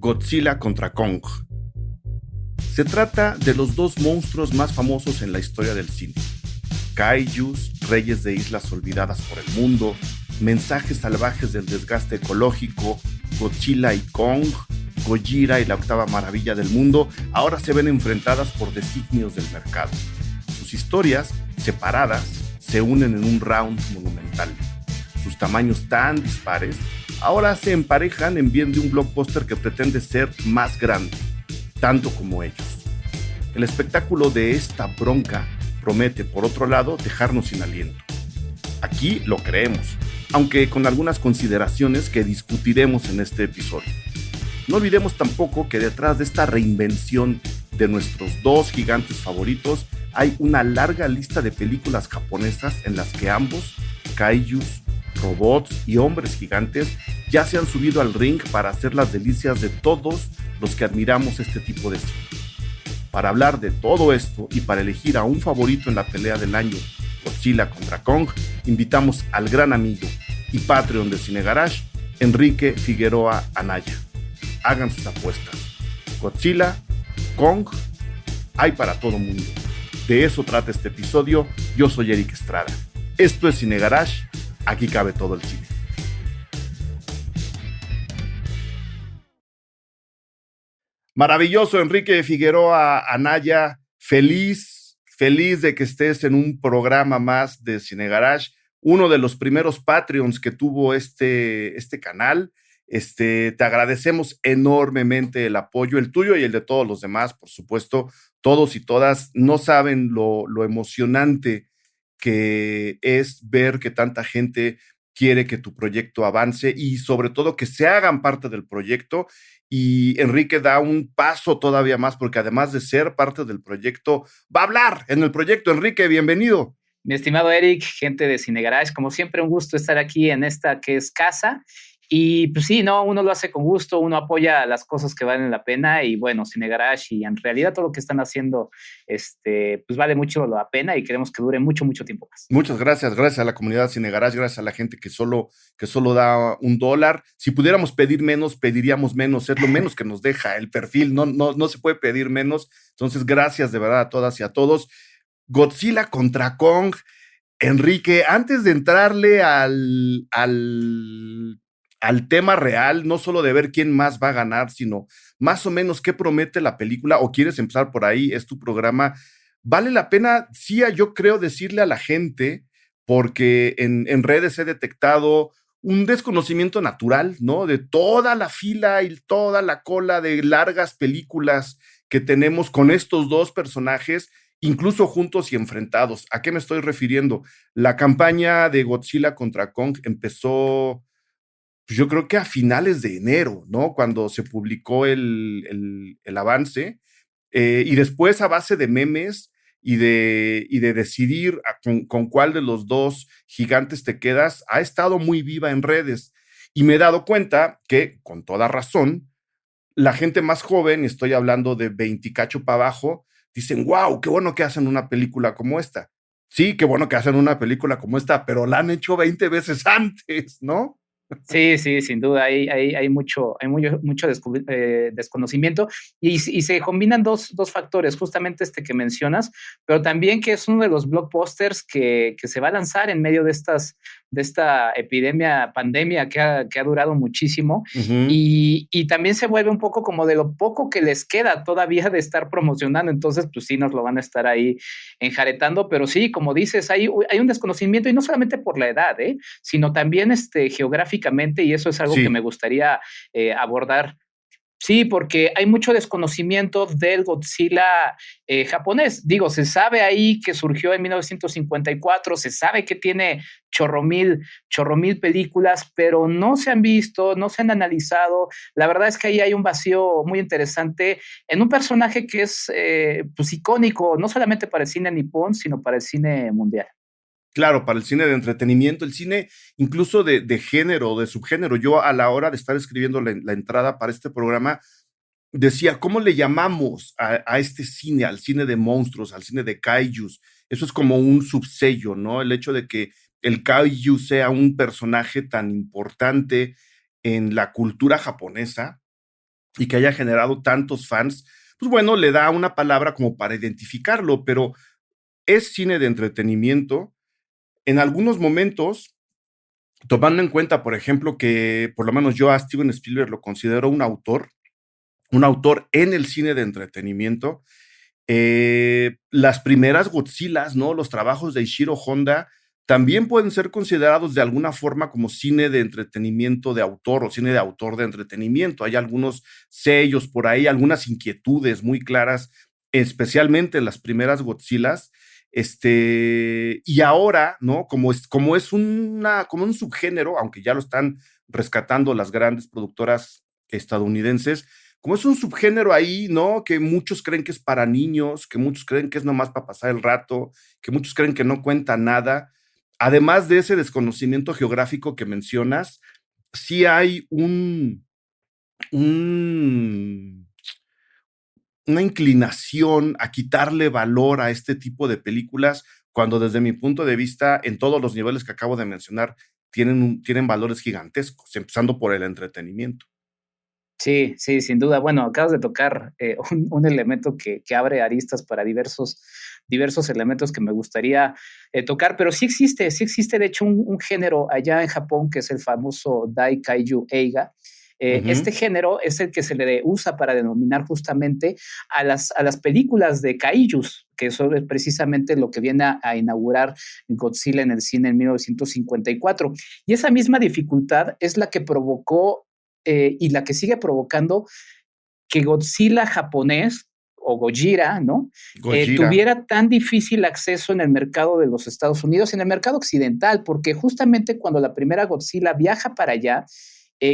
Godzilla contra Kong. Se trata de los dos monstruos más famosos en la historia del cine. Kaijus, reyes de islas olvidadas por el mundo, mensajes salvajes del desgaste ecológico, Godzilla y Kong, Gojira y la octava maravilla del mundo, ahora se ven enfrentadas por designios del mercado. Sus historias, separadas, se unen en un round monumental. Sus tamaños tan dispares ahora se emparejan en bien de un blockbuster que pretende ser más grande, tanto como ellos. El espectáculo de esta bronca promete, por otro lado, dejarnos sin aliento. Aquí lo creemos, aunque con algunas consideraciones que discutiremos en este episodio. No olvidemos tampoco que detrás de esta reinvención de nuestros dos gigantes favoritos hay una larga lista de películas japonesas en las que ambos, kaijus, robots y hombres gigantes, ya se han subido al ring para hacer las delicias de todos los que admiramos este tipo de cine. Para hablar de todo esto y para elegir a un favorito en la pelea del año, Godzilla contra Kong, invitamos al gran amigo y Patreon de Cine Garage, Enrique Figueroa Anaya. Hagan sus apuestas. Godzilla, Kong, hay para todo mundo. De eso trata este episodio. Yo soy Eric Estrada. Esto es Cine Garage. Aquí cabe todo el cine. Maravilloso, Enrique Figueroa Anaya. Feliz de que estés en un programa más de Cine Garage. Uno de los primeros Patreons que tuvo este canal. Te agradecemos enormemente el apoyo, el tuyo y el de todos los demás, por supuesto. Todos y todas no saben lo emocionante que es ver que tanta gente quiere que tu proyecto avance y sobre todo que se hagan parte del proyecto. Y Enrique da un paso todavía más porque además de ser parte del proyecto, va a hablar en el proyecto. Enrique, bienvenido. Mi estimado Eric, gente de Cine Garage, como siempre un gusto estar aquí en esta que es casa. Y pues sí, no, uno lo hace con gusto, uno apoya las cosas que valen la pena y bueno, Cine Garage y en realidad todo lo que están haciendo pues vale mucho la pena y queremos que dure mucho tiempo más. Muchas gracias a la comunidad Cine Garage, gracias a la gente que solo da $1. Si pudiéramos pedir menos, pediríamos menos, es lo menos que nos deja el perfil, no se puede pedir menos. Entonces, gracias de verdad a todas y a todos. Godzilla contra Kong. Enrique, antes de entrarle al tema real, no solo de ver quién más va a ganar, sino más o menos qué promete la película, o quieres empezar por ahí, es tu programa. Vale la pena, sí, yo creo decirle a la gente, porque en redes he detectado un desconocimiento natural, ¿no? De toda la fila y toda la cola de largas películas que tenemos con estos dos personajes, incluso juntos y enfrentados. ¿A qué me estoy refiriendo? La campaña de Godzilla contra Kong empezó, pues yo creo que a finales de enero, ¿no? Cuando se publicó el avance, y después a base de memes y de decidir con cuál de los dos gigantes te quedas, ha estado muy viva en redes. Y me he dado cuenta que, con toda razón, la gente más joven, estoy hablando de 20 cacho para abajo, dicen, wow, qué bueno que hacen una película como esta. Sí, qué bueno que hacen una película como esta, pero la han hecho 20 veces antes, ¿no? Sí, sin duda, hay mucho desconocimiento y se combinan dos factores, justamente este que mencionas, pero también que es uno de los blockbusters que se va a lanzar en medio de esta pandemia que ha durado muchísimo. Uh-huh. Y también se vuelve un poco como de lo poco que les queda todavía de estar promocionando, entonces pues sí nos lo van a estar ahí enjaretando, pero sí, como dices, hay un desconocimiento y no solamente por la edad, sino también geográficamente, y eso es algo que me gustaría abordar. Sí, porque hay mucho desconocimiento del Godzilla japonés. Digo, se sabe ahí que surgió en 1954, se sabe que tiene chorro mil películas, pero no se han visto, no se han analizado. La verdad es que ahí hay un vacío muy interesante en un personaje que es pues icónico, no solamente para el cine nipón, sino para el cine mundial. Claro, para el cine de entretenimiento, el cine incluso de género, de subgénero. Yo a la hora de estar escribiendo la entrada para este programa, decía, ¿cómo le llamamos a este cine, al cine de monstruos, al cine de kaijus? Eso es como un subsello, ¿no? El hecho de que el kaiju sea un personaje tan importante en la cultura japonesa, y que haya generado tantos fans, pues bueno, le da una palabra como para identificarlo, pero es cine de entretenimiento. En algunos momentos, tomando en cuenta, por ejemplo, que por lo menos yo a Steven Spielberg lo considero un autor en el cine de entretenimiento. Las primeras Godzillas, ¿no? Los trabajos de Ishiro Honda también pueden ser considerados de alguna forma como cine de entretenimiento de autor o cine de autor de entretenimiento. Hay algunos sellos por ahí, algunas inquietudes muy claras, especialmente en las primeras Godzillas. Y ahora, ¿no? Como es como un subgénero, aunque ya lo están rescatando las grandes productoras estadounidenses, como es un subgénero ahí, ¿no? Que muchos creen que es para niños, que muchos creen que es nomás para pasar el rato, que muchos creen que no cuenta nada. Además de ese desconocimiento geográfico que mencionas, sí hay un una inclinación a quitarle valor a este tipo de películas, cuando desde mi punto de vista, en todos los niveles que acabo de mencionar, tienen valores gigantescos, empezando por el entretenimiento. Sí, sí, sin duda. Bueno, acabas de tocar un elemento que abre aristas para diversos elementos que me gustaría tocar, pero sí existe de hecho un género allá en Japón que es el famoso Dai Kaiju Eiga. Este género es el que se le usa para denominar justamente a las películas de kaijus, que eso es precisamente lo que viene a inaugurar Godzilla en el cine en 1954. Y esa misma dificultad es la que provocó y la que sigue provocando que Godzilla japonés o Gojira, ¿no? Gojira. Tuviera tan difícil acceso en el mercado de los Estados Unidos, en el mercado occidental, porque justamente cuando la primera Godzilla viaja para allá,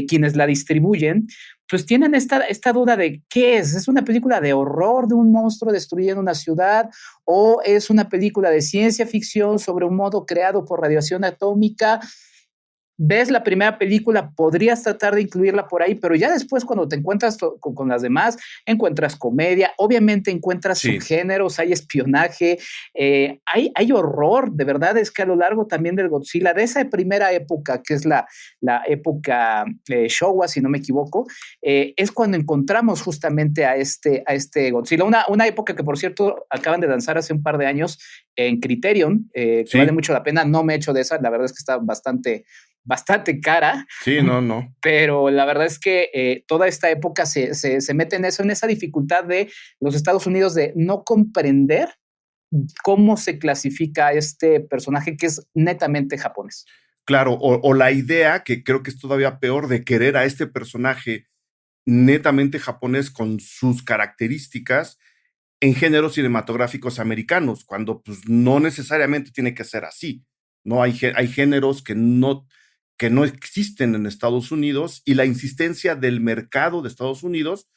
quienes la distribuyen, pues tienen esta duda de qué es una película de horror de un monstruo destruyendo una ciudad o es una película de ciencia ficción sobre un modo creado por radiación atómica. Ves la primera película, podrías tratar de incluirla por ahí, pero ya después cuando te encuentras con las demás, encuentras comedia, obviamente encuentras Sí. subgéneros, hay espionaje, hay horror, de verdad es que a lo largo también del Godzilla, de esa primera época, que es la época Showa, si no me equivoco, es cuando encontramos justamente a este Godzilla, una época que por cierto acaban de lanzar hace un par de años en Criterion, que Sí. vale mucho la pena, no me he hecho de esa, la verdad es que está bastante cara. Sí, no. Pero la verdad es que toda esta época se mete en eso, en esa dificultad de los Estados Unidos de no comprender cómo se clasifica este personaje que es netamente japonés. Claro, o la idea, que creo que es todavía peor, de querer a este personaje netamente japonés con sus características en géneros cinematográficos americanos, cuando pues no necesariamente tiene que ser así, ¿no? Hay géneros que no existen en Estados Unidos y la insistencia del mercado de Estados Unidos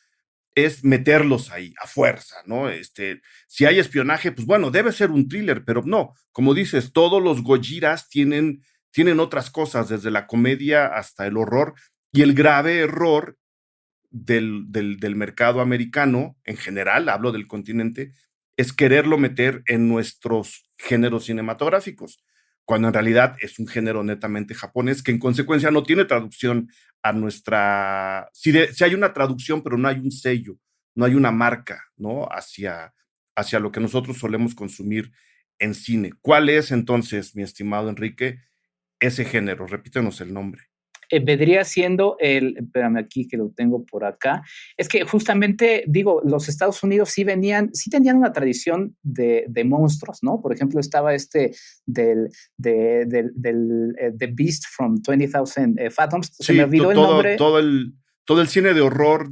es meterlos ahí a fuerza, ¿no? Si hay espionaje, pues bueno, debe ser un thriller, pero no, como dices, todos los Gojiras tienen otras cosas, desde la comedia hasta el horror, y el grave error del mercado americano, en general, hablo del continente, es quererlo meter en nuestros géneros cinematográficos, cuando en realidad es un género netamente japonés, que en consecuencia no tiene traducción a nuestra... Sí, hay una traducción, pero no hay un sello, no hay una marca, ¿no? Hacia lo que nosotros solemos consumir en cine. ¿Cuál es entonces, mi estimado Enrique, ese género? Repítenos el nombre. Vendría siendo espérame aquí que lo tengo por acá, es que justamente, digo, los Estados Unidos sí tenían una tradición de monstruos, ¿no? Por ejemplo, estaba del The Beast from 20,000 Fathoms, Sí, se me olvidó el nombre. Todo el cine de horror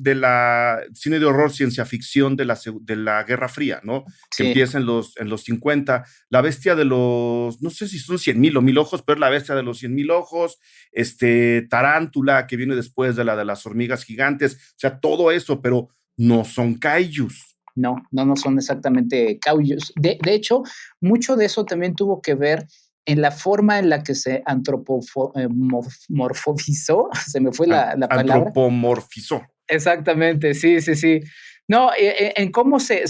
cine de horror, ciencia ficción de la Guerra Fría, ¿no? Que Sí. empieza en los 50. La bestia de los, no sé si son 100,000 o 1000 ojos, pero es la bestia de los 100,000 ojos, Tarántula, que viene después de la de las hormigas gigantes, o sea, todo eso, pero no son kaijus. No son exactamente kaijus. De hecho, mucho de eso también tuvo que ver en la forma en la que se antropomorfizó, se me fue la palabra. Antropomorfizó. Exactamente, sí. No, en cómo se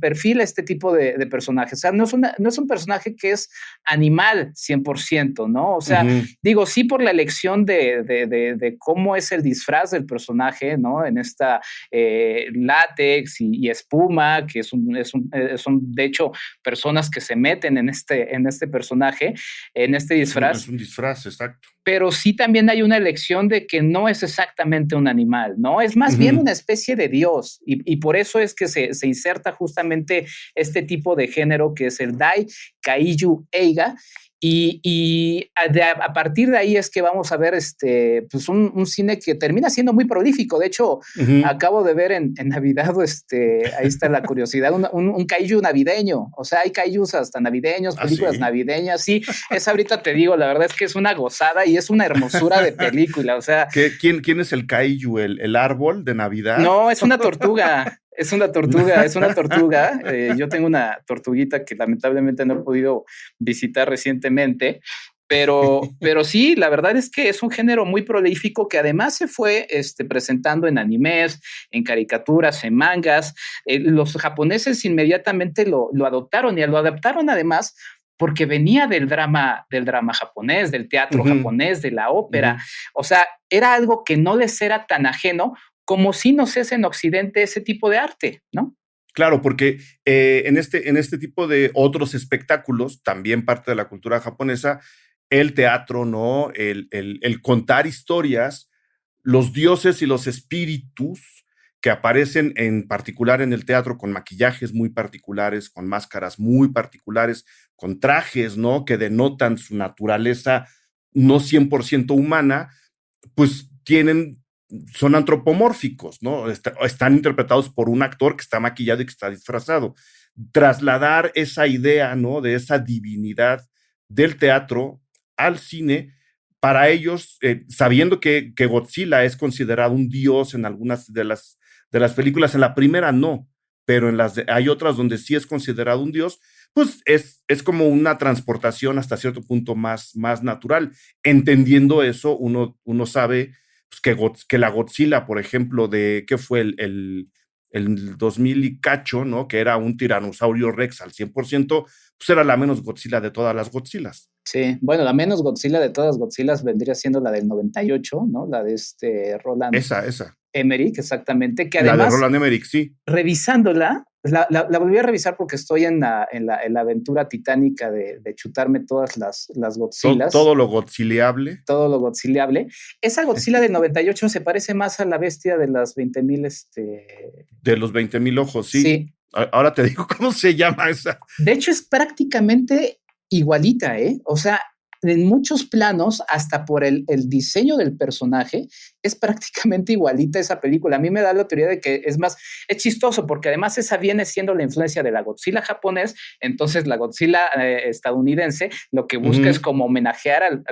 perfila este tipo de personajes. O sea, no es un personaje que es animal 100%, ¿no? O sea, digo, sí por la elección de cómo es el disfraz del personaje, ¿no? En esta látex y espuma, que son, de hecho, personas que se meten en este personaje, en este disfraz. Es un disfraz, exacto. Pero sí también hay una elección de que no es exactamente un animal, ¿no? Es más bien una especie de dios, y por eso es que se inserta justamente este tipo de género que es el Dai Kaiju Eiga, y a partir de ahí es que vamos a ver pues un cine que termina siendo muy prolífico. De hecho, acabo de ver en Navidad, ahí está la curiosidad, un kaiju navideño. O sea, hay kaijus hasta navideños, películas ¿sí? Navideñas. Sí, esa ahorita te digo, la verdad es que es una gozada y es una hermosura de película. O sea, ¿quién es el kaiju? ¿El árbol de Navidad? No, es una tortuga. Es una tortuga. Yo tengo una tortuguita que lamentablemente no he podido visitar recientemente, pero sí, la verdad es que es un género muy prolífico que además se fue presentando en animes, en caricaturas, en mangas. Los japoneses inmediatamente lo adoptaron y lo adaptaron además porque venía del drama japonés, del teatro japonés, de la ópera. O sea, era algo que no les era tan ajeno como si nos es en Occidente ese tipo de arte, ¿no? Claro, porque en este tipo de otros espectáculos, también parte de la cultura japonesa, el teatro, ¿no? El contar historias, los dioses y los espíritus que aparecen en particular en el teatro con maquillajes muy particulares, con máscaras muy particulares, con trajes, ¿no? Que denotan su naturaleza no 100% humana, pues son antropomórficos, ¿no? Están interpretados por un actor que está maquillado y que está disfrazado. Trasladar esa idea, ¿no? De esa divinidad del teatro al cine, para ellos, sabiendo que Godzilla es considerado un dios en algunas de las películas, en la primera no, pero hay otras donde sí es considerado un dios, pues es como una transportación hasta cierto punto más natural. Entendiendo eso, uno sabe pues, que la Godzilla, por ejemplo, ¿qué fue el 2000 y cacho, ¿no? Que era un tiranosaurio Rex al 100%, pues era la menos Godzilla de todas las Godzillas. Sí, bueno, la menos Godzilla de todas las Godzillas vendría siendo la del 98, ¿no? La de Roland Esa. Emmerich, exactamente, que además, la de Roland Emmerich, sí. Revisándola, la volví a revisar porque estoy en la aventura titánica de chutarme todas las Godzillas. Todo lo godzileable. Todo lo godzileable. Esa Godzilla del 98 se parece más a la bestia de las 20,000. De los 20,000 ojos, sí. Sí. Ahora te digo cómo se llama esa. De hecho, es prácticamente igualita, ¿eh? O sea, en muchos planos, hasta por el diseño del personaje, es prácticamente igualita esa película. A mí me da la teoría de que es más, es chistoso porque además esa viene siendo la influencia de la Godzilla japonés, entonces la Godzilla estadounidense lo que busca es como homenajear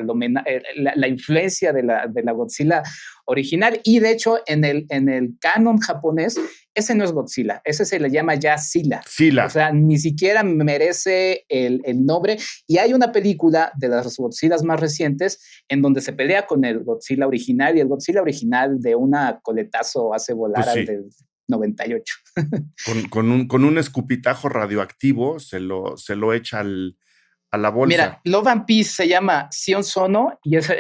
la influencia de la Godzilla original, y de hecho en el canon japonés ese no es Godzilla, ese se le llama ya Sila. O sea, ni siquiera merece el nombre, y hay una película de las Godzillas más recientes en donde se pelea con el Godzilla original, y el Godzilla original de una coletazo hace volar al del 98. Con un escupitajo radioactivo se lo echa a la bolsa. Mira, Love and Peace se llama Sion Sono y es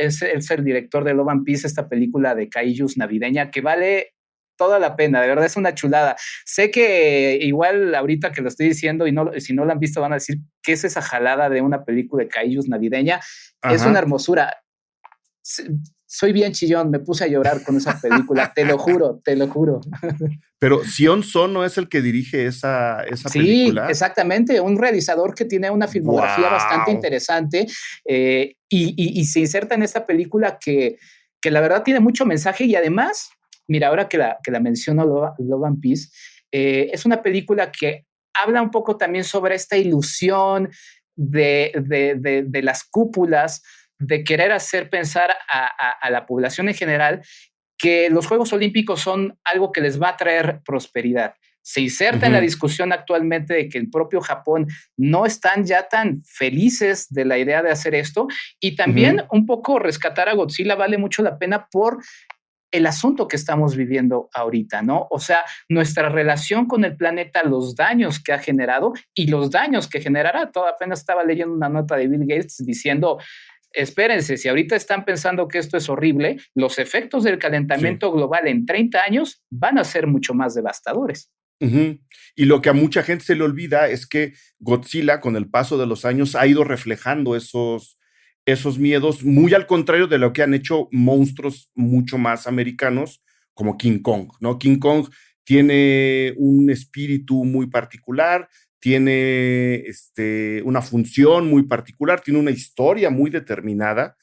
el director de Love and Peace, esta película de kaijus navideña que vale toda la pena, de verdad es una chulada. Sé que igual ahorita que lo estoy diciendo y si no la han visto van a decir ¿qué es esa jalada de una película de kaijus navideña? Ajá. Es una hermosura. Soy bien chillón, me puse a llorar con esa película, te lo juro. Pero Sion Sono es el que dirige esa película. Sí, exactamente, un realizador que tiene una filmografía bastante interesante y se inserta en esta película que la verdad tiene mucho mensaje, y además, mira, ahora que la menciono, Love and Peace, es una película que habla un poco también sobre esta ilusión de las cúpulas, de querer hacer pensar a la población en general que los Juegos Olímpicos son algo que les va a traer prosperidad. Se inserta en la discusión actualmente de que el propio Japón no están ya tan felices de la idea de hacer esto, y también un poco rescatar a Godzilla vale mucho la pena por el asunto que estamos viviendo ahorita, ¿no? O sea, nuestra relación con el planeta, los daños que ha generado y los daños que generará. Todo apenas estaba leyendo una nota de Bill Gates diciendo, espérense, si ahorita están pensando que esto es horrible, los efectos del calentamiento global en 30 años van a ser mucho más devastadores. Uh-huh. Y lo que a mucha gente se le olvida es que Godzilla, con el paso de los años, ha ido reflejando esos miedos, muy al contrario de lo que han hecho monstruos mucho más americanos, como King Kong, ¿no? King Kong tiene un espíritu muy particular, tiene una función muy particular, tiene una historia muy determinada,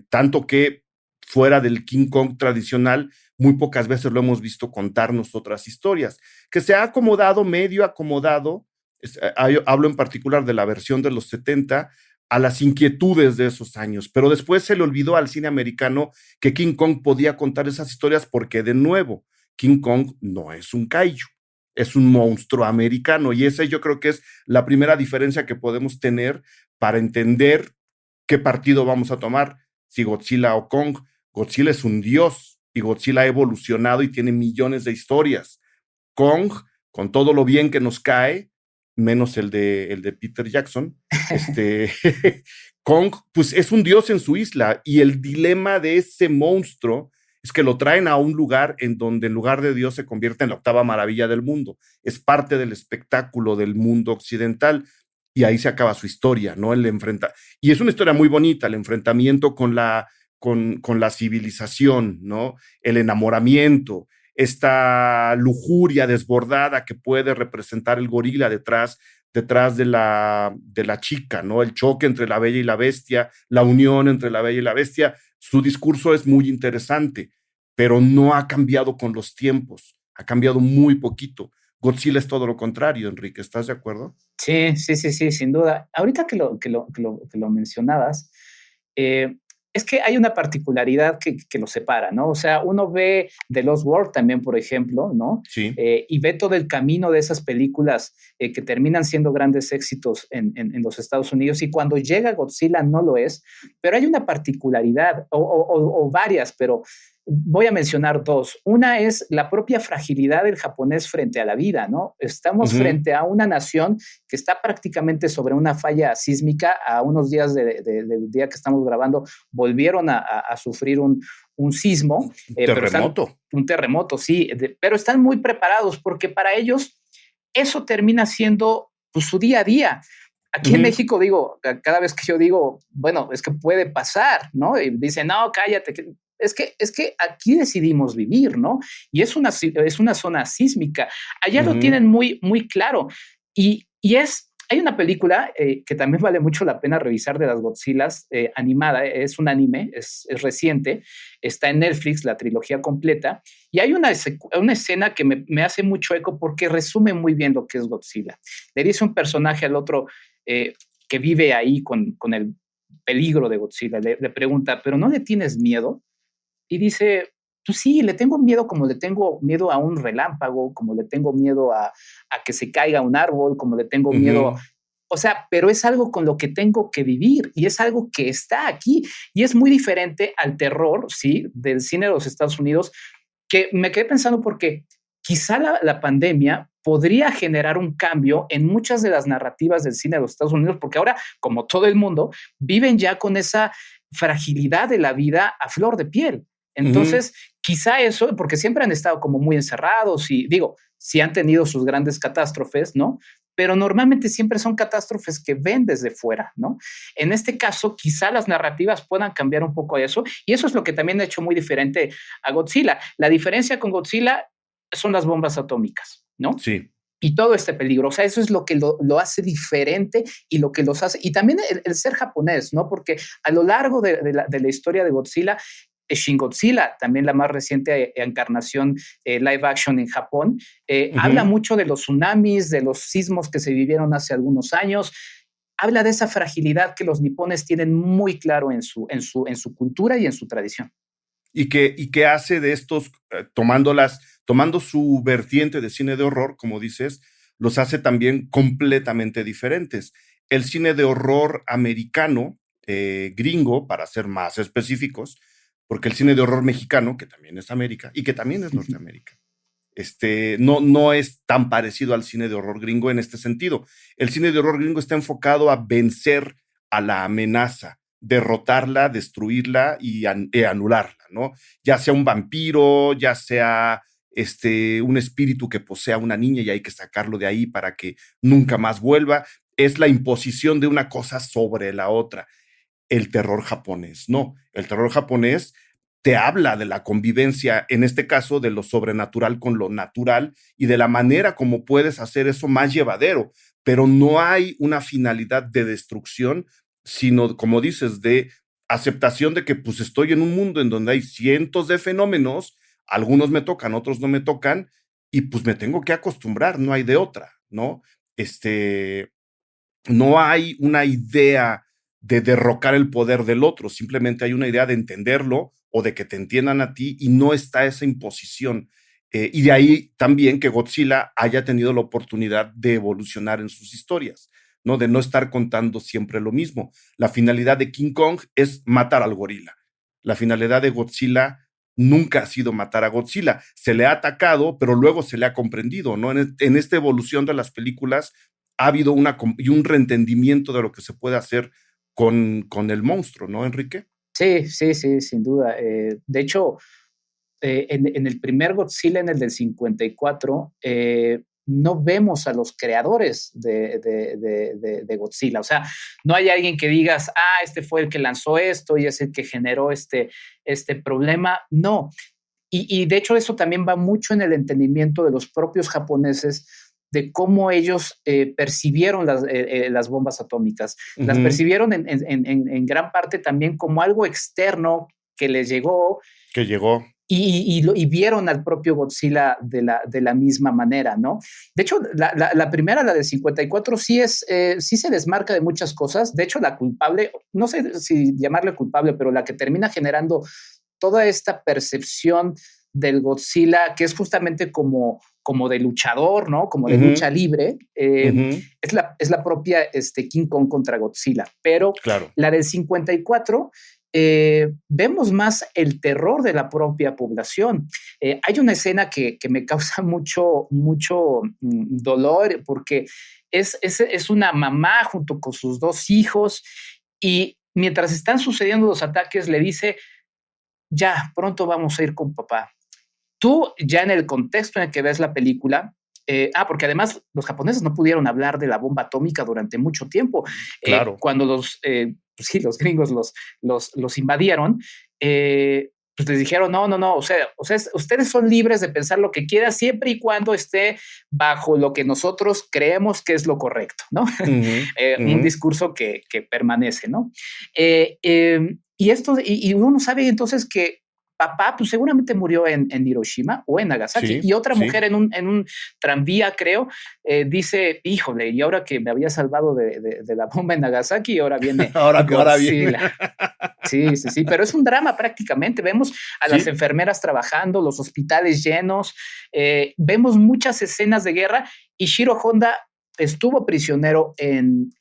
tanto que fuera del King Kong tradicional, muy pocas veces lo hemos visto contarnos otras historias, que se ha acomodado, medio acomodado, hablo en particular de la versión de los 70, a las inquietudes de esos años, pero después se le olvidó al cine americano que King Kong podía contar esas historias porque, de nuevo, King Kong no es un kaiju, es un monstruo americano, y esa yo creo que es la primera diferencia que podemos tener para entender qué partido vamos a tomar, si Godzilla o Kong. Godzilla es un dios y Godzilla ha evolucionado y tiene millones de historias. Kong, con todo lo bien que nos cae, menos el de Peter Jackson, Kong, pues es un dios en su isla, y el dilema de ese monstruo es que lo traen a un lugar en donde en lugar de Dios se convierte en la octava maravilla del mundo. Es parte del espectáculo del mundo occidental, y ahí se acaba su historia, ¿no? Y es una historia muy bonita, el enfrentamiento con la civilización, ¿no? El enamoramiento, esta lujuria desbordada que puede representar el gorila detrás de la chica, ¿no? El choque entre la bella y la bestia, la unión entre la bella y la bestia. Su discurso es muy interesante, pero no ha cambiado con los tiempos, ha cambiado muy poquito. Godzilla es todo lo contrario, Enrique, ¿estás de acuerdo? Sí, sin duda. Ahorita que lo mencionabas, es que hay una particularidad que lo separa, ¿no? O sea, uno ve The Lost World también, por ejemplo, ¿no? Sí. Y ve todo el camino de esas películas que terminan siendo grandes éxitos en los Estados Unidos, y cuando llega Godzilla no lo es, pero hay una particularidad, o varias, pero voy a mencionar dos. Una es la propia fragilidad del japonés frente a la vida, ¿no? Estamos frente a una nación que está prácticamente sobre una falla sísmica. A unos días del día que estamos grabando, volvieron a sufrir un sismo. Terremoto. Un terremoto, sí, pero están muy preparados porque para ellos eso termina siendo pues, su día a día. Aquí en México digo, cada vez que yo digo, bueno, es que puede pasar, ¿no? Y dicen, no, cállate. Es que aquí decidimos vivir, ¿no? Y es una zona sísmica. Allá lo tienen muy, muy claro. Y hay una película que también vale mucho la pena revisar, de las Godzillas, animada, es un anime, es reciente, está en Netflix, la trilogía completa, y hay una escena que me hace mucho eco porque resume muy bien lo que es Godzilla. Le dice un personaje al otro que vive ahí con el peligro de Godzilla, le pregunta, ¿pero no le tienes miedo? Y dice, pues sí, le tengo miedo como le tengo miedo a un relámpago, como le tengo miedo a que se caiga un árbol, como le tengo miedo, o sea, pero es algo con lo que tengo que vivir y es algo que está aquí y es muy diferente al terror, sí, del cine de los Estados Unidos, que me quedé pensando porque quizá la pandemia podría generar un cambio en muchas de las narrativas del cine de los Estados Unidos, porque ahora, como todo el mundo, viven ya con esa fragilidad de la vida a flor de piel. Entonces, quizá eso, porque siempre han estado como muy encerrados y digo, sí han tenido sus grandes catástrofes, ¿no? Pero normalmente siempre son catástrofes que ven desde fuera, ¿no? En este caso, quizá las narrativas puedan cambiar un poco eso, y eso es lo que también ha hecho muy diferente a Godzilla. La diferencia con Godzilla son las bombas atómicas, ¿no? Sí. Y todo este peligro, o sea, eso es lo que lo hace diferente y lo que los hace, y también el ser japonés, ¿no? Porque a lo largo de la historia de Godzilla, Shin Godzilla, también la más reciente encarnación live action en Japón, habla mucho de los tsunamis, de los sismos que se vivieron hace algunos años, habla de esa fragilidad que los nipones tienen muy claro en su cultura y en su tradición. Y que hace de estos, tomando su vertiente de cine de horror, como dices, los hace también completamente diferentes. El cine de horror americano, gringo, para ser más específicos, porque el cine de horror mexicano, que también es América y que también es Norteamérica, no es tan parecido al cine de horror gringo en este sentido. El cine de horror gringo está enfocado a vencer a la amenaza, derrotarla, destruirla y anularla, ¿no? Ya sea un vampiro, ya sea un espíritu que posea a una niña y hay que sacarlo de ahí para que nunca más vuelva. Es la imposición de una cosa sobre la otra. El terror japonés, no. El terror japonés te habla de la convivencia, en este caso, de lo sobrenatural con lo natural y de la manera como puedes hacer eso más llevadero, pero no hay una finalidad de destrucción, sino, como dices, de aceptación de que pues estoy en un mundo en donde hay cientos de fenómenos, algunos me tocan, otros no me tocan, y pues me tengo que acostumbrar, no hay de otra, ¿no? No hay una idea de derrocar el poder del otro, simplemente hay una idea de entenderlo o de que te entiendan a ti y no está esa imposición. Y de ahí también que Godzilla haya tenido la oportunidad de evolucionar en sus historias, ¿no? De no estar contando siempre lo mismo. La finalidad de King Kong es matar al gorila. La finalidad de Godzilla nunca ha sido matar a Godzilla. Se le ha atacado, pero luego se le ha comprendido, ¿no? En esta evolución de las películas ha habido un reentendimiento de lo que se puede hacer con el monstruo, ¿no, Enrique? Sí, sí, sí, sin duda. De hecho, en el primer Godzilla, en el del 54, no vemos a los creadores de Godzilla. O sea, no hay alguien que digas, este fue el que lanzó esto y es el que generó este problema. No. Y de hecho eso también va mucho en el entendimiento de los propios japoneses de cómo ellos percibieron las bombas atómicas. Las percibieron en gran parte también como algo externo que les llegó. Que llegó. Y vieron al propio Godzilla de la misma manera, ¿no? De hecho, la primera, la de 54, sí se desmarca de muchas cosas. De hecho, la culpable, no sé si llamarle culpable, pero la que termina generando toda esta percepción del Godzilla, que es justamente como de luchador, ¿no? Como de lucha libre, es la propia King Kong contra Godzilla. Pero claro, la del 54... vemos más el terror de la propia población. Hay una escena que me causa mucho dolor porque es una mamá junto con sus dos hijos y mientras están sucediendo los ataques le dice, ya, pronto vamos a ir con papá. Tú ya en el contexto en el que ves la película, porque además los japoneses no pudieron hablar de la bomba atómica durante mucho tiempo. Claro. Cuando los gringos los invadieron, pues les dijeron, no, o sea, ustedes son libres de pensar lo que quieran siempre y cuando esté bajo lo que nosotros creemos que es lo correcto, ¿no? Un discurso que permanece, ¿no? Y uno sabe entonces que papá, pues seguramente murió en Hiroshima o en Nagasaki. Sí, y otra mujer en un tranvía, creo, dice, híjole, y ahora que me había salvado de la bomba en Nagasaki, ahora viene ahora viene. Sí, pero es un drama prácticamente. Vemos a las enfermeras trabajando, los hospitales llenos, vemos muchas escenas de guerra y Shiro Honda estuvo prisionero en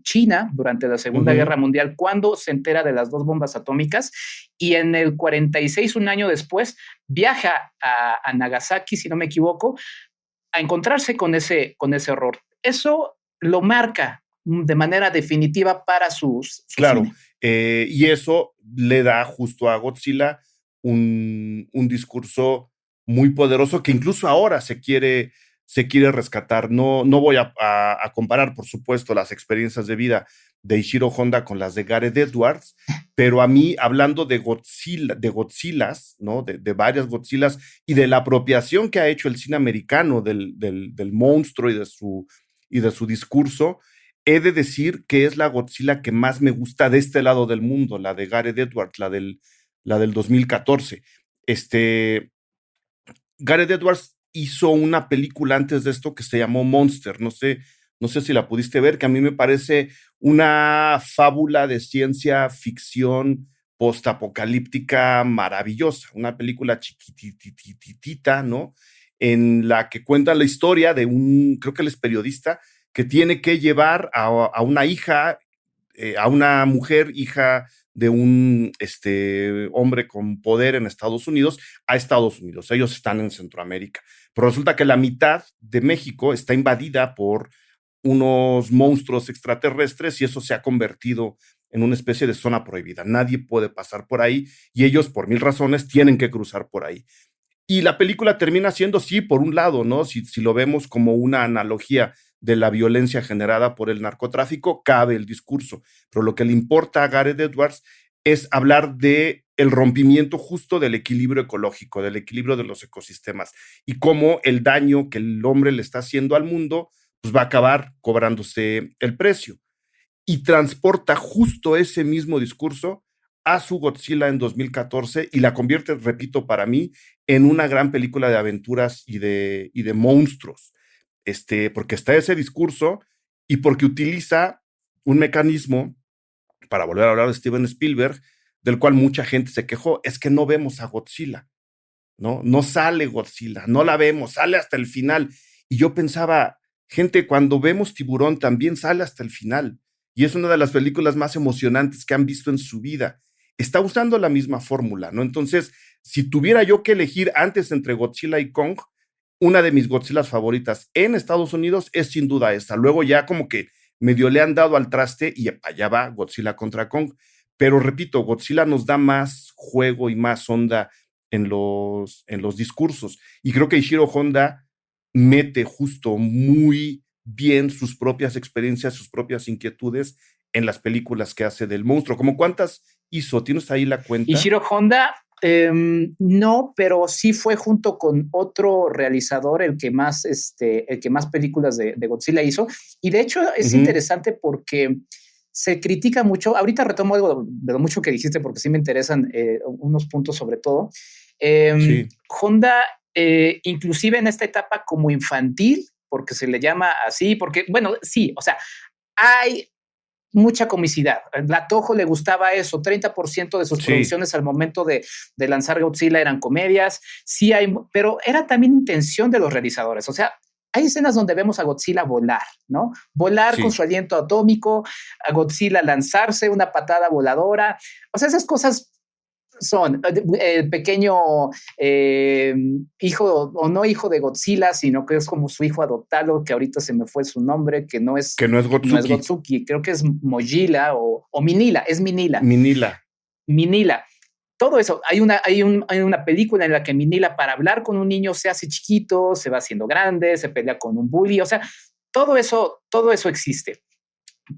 China durante la Segunda Guerra Mundial cuando se entera de las dos bombas atómicas y en el 46, un año después, viaja a Nagasaki, si no me equivoco, a encontrarse con ese horror. Eso lo marca de manera definitiva para su claro, cine. Y eso le da justo a Godzilla un discurso muy poderoso que incluso ahora se quiere rescatar. No voy a comparar, por supuesto, las experiencias de vida de Ishiro Honda con las de Gareth Edwards, pero a mí, hablando de Godzillas, ¿no? De varias Godzillas y de la apropiación que ha hecho el cine americano del monstruo y de su discurso, he de decir que es la Godzilla que más me gusta de este lado del mundo, la de Gareth Edwards, la del 2014. Gareth Edwards hizo una película antes de esto que se llamó Monster, no sé si la pudiste ver, que a mí me parece una fábula de ciencia ficción postapocalíptica maravillosa, una película chiquititita, ¿no? En la que cuenta la historia de creo que él es periodista, que tiene que llevar a una hija, a una mujer, hija de un hombre con poder en Estados Unidos a Estados Unidos. Ellos están en Centroamérica. Pero resulta que la mitad de México está invadida por unos monstruos extraterrestres y eso se ha convertido en una especie de zona prohibida. Nadie puede pasar por ahí y ellos, por mil razones, tienen que cruzar por ahí. Y la película termina siendo, sí, por un lado, ¿no? Si lo vemos como una analogía de la violencia generada por el narcotráfico, cabe el discurso. Pero lo que le importa a Gareth Edwards es hablar de el rompimiento justo del equilibrio ecológico, del equilibrio de los ecosistemas y cómo el daño que el hombre le está haciendo al mundo pues va a acabar cobrándose el precio. Y transporta justo ese mismo discurso a su Godzilla en 2014 y la convierte, repito, para mí, en una gran película de aventuras y de monstruos. Porque está ese discurso y porque utiliza un mecanismo, para volver a hablar de Steven Spielberg, del cual mucha gente se quejó, es que no vemos a Godzilla, ¿no? No sale Godzilla, no la vemos, sale hasta el final. Y yo pensaba, gente, cuando vemos Tiburón también sale hasta el final. Y es una de las películas más emocionantes que han visto en su vida. Está usando la misma fórmula, ¿no? Entonces, si tuviera yo que elegir antes entre Godzilla y Kong, una de mis Godzillas favoritas en Estados Unidos es sin duda esta. Luego ya como que medio le han dado al traste y allá va Godzilla contra Kong. Pero repito, Godzilla nos da más juego y más onda en los discursos. Y creo que Ishiro Honda mete justo muy bien sus propias experiencias, sus propias inquietudes en las películas que hace del monstruo. ¿Cómo cuántas hizo? ¿Tienes ahí la cuenta? Ishiro Honda, no, pero sí fue junto con otro realizador el que más películas de Godzilla hizo. Y de hecho es interesante porque se critica mucho. Ahorita retomo algo de lo mucho que dijiste porque sí me interesan unos puntos sobre todo. Sí. Honda, inclusive en esta etapa como infantil, porque se le llama así, porque, bueno, sí, o sea, hay mucha comicidad. A Toho le gustaba eso. 30% de sus producciones al momento de lanzar Godzilla eran comedias. Sí hay, pero era también intención de los realizadores. O sea, hay escenas donde vemos a Godzilla volar, ¿no? Volar con su aliento atómico, a Godzilla lanzarse una patada voladora. O sea, esas cosas son el pequeño hijo o no hijo de Godzilla, sino que es como su hijo adoptado, que ahorita se me fue su nombre, que no es Gotsuki. No es Gotsuki, creo que es Mojila o Minila, es Minila. Minila. Todo eso, hay una película en la que Minila para hablar con un niño se hace chiquito, se va haciendo grande, se pelea con un bully, o sea, todo eso existe.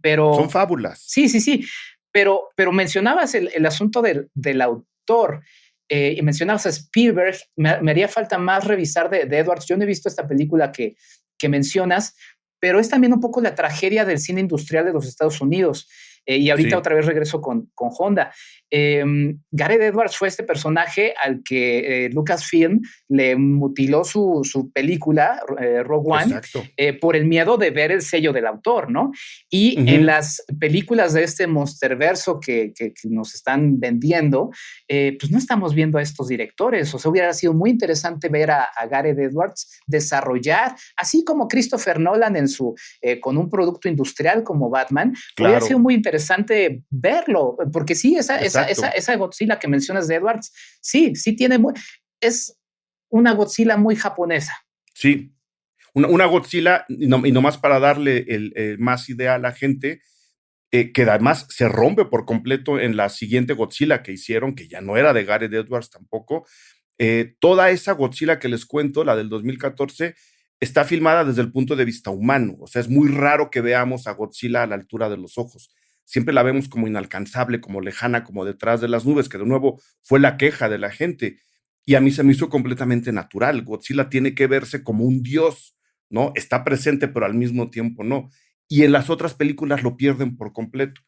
Pero son fábulas. Sí. Pero mencionabas el asunto del autor y mencionabas a Spielberg. Me haría falta más revisar de Edwards. Yo no he visto esta película que mencionas, pero es también un poco la tragedia del cine industrial de los Estados Unidos. Y ahorita otra vez regreso con Honda. Gareth Edwards fue este personaje al que Lucasfilm le mutiló su película, Rogue One, por el miedo de ver el sello del autor, ¿no? Y en las películas de este monsterverso que nos están vendiendo, pues no estamos viendo a estos directores. O sea, hubiera sido muy interesante ver a Gareth Edwards desarrollar, así como Christopher Nolan con un producto industrial como Batman. Claro. Hubiera sido muy interesante verlo, porque sí, esa Godzilla que mencionas de Edwards, sí tiene es una Godzilla muy japonesa. Sí, una Godzilla, y nomás para darle más idea a la gente, que además se rompe por completo en la siguiente Godzilla que hicieron, que ya no era de Gareth Edwards tampoco. Toda esa Godzilla que les cuento, la del 2014, está filmada desde el punto de vista humano. O sea, es muy raro que veamos a Godzilla a la altura de los ojos. Siempre la vemos como inalcanzable, como lejana, como detrás de las nubes, que de nuevo fue la queja de la gente. Y a mí se me hizo completamente natural. Godzilla tiene que verse como un dios, ¿no? Está presente, pero al mismo tiempo no. Y en las otras películas lo pierden por completo.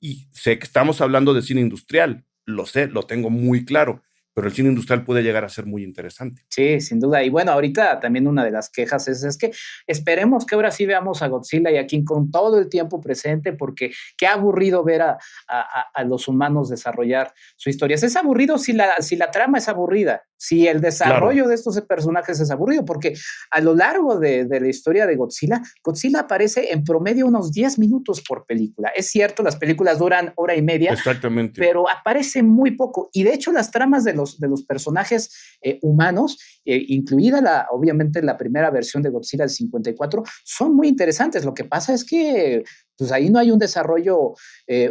Y sé que estamos hablando de cine industrial, lo sé, lo tengo muy claro, pero el cine industrial puede llegar a ser muy interesante. Sí, sin duda. Y bueno, ahorita también una de las quejas es que esperemos que ahora sí veamos a Godzilla y a King Kong todo el tiempo presente, porque qué aburrido ver a los humanos desarrollar su historia. Es aburrido si la trama es aburrida, si el desarrollo de estos personajes es aburrido, porque a lo largo de la historia de Godzilla aparece en promedio unos 10 minutos por película. Es cierto, las películas duran hora y media. Exactamente. Pero aparece muy poco. Y de hecho las tramas de los personajes humanos, incluida obviamente la primera versión de Godzilla del 54, son muy interesantes. Lo que pasa es que pues ahí no hay un desarrollo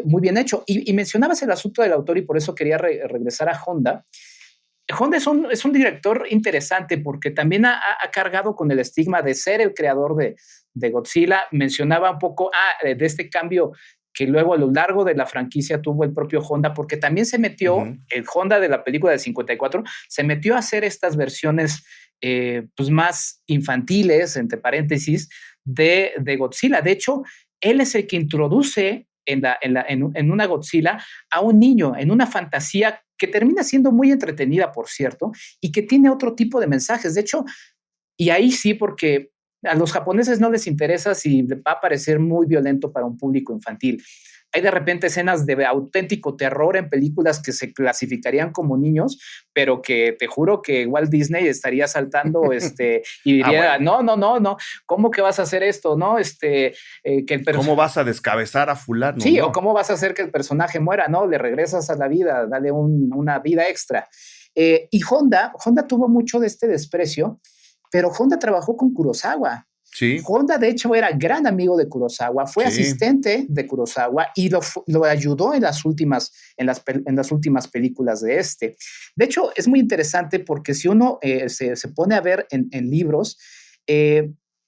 muy bien hecho. Y mencionabas el asunto del autor y por eso quería regresar a Honda. Honda es un director interesante porque también ha cargado con el estigma de ser el creador de Godzilla. Mencionaba un poco de este cambio que luego a lo largo de la franquicia tuvo el propio Honda, porque también se metió, el Honda de la película del 54, se metió a hacer estas versiones pues más infantiles, entre paréntesis, de Godzilla. De hecho, él es el que introduce en una Godzilla a un niño, en una fantasía que termina siendo muy entretenida, por cierto, y que tiene otro tipo de mensajes. De hecho, y ahí sí, porque a los japoneses no les interesa si va a parecer muy violento para un público infantil. Hay de repente escenas de auténtico terror en películas que se clasificarían como niños, pero que te juro que Walt Disney estaría saltando y diría, bueno. no, ¿cómo que vas a hacer esto? ¿No? ¿Cómo vas a descabezar a fulano? Sí, ¿no? O ¿cómo vas a hacer que el personaje muera? No, le regresas a la vida, dale una vida extra. Y Honda tuvo mucho de este desprecio, pero Honda trabajó con Kurosawa. Sí. Honda, de hecho, era gran amigo de Kurosawa, fue asistente de Kurosawa y lo ayudó en las últimas películas de este. De hecho, es muy interesante porque si uno se pone a ver en libros,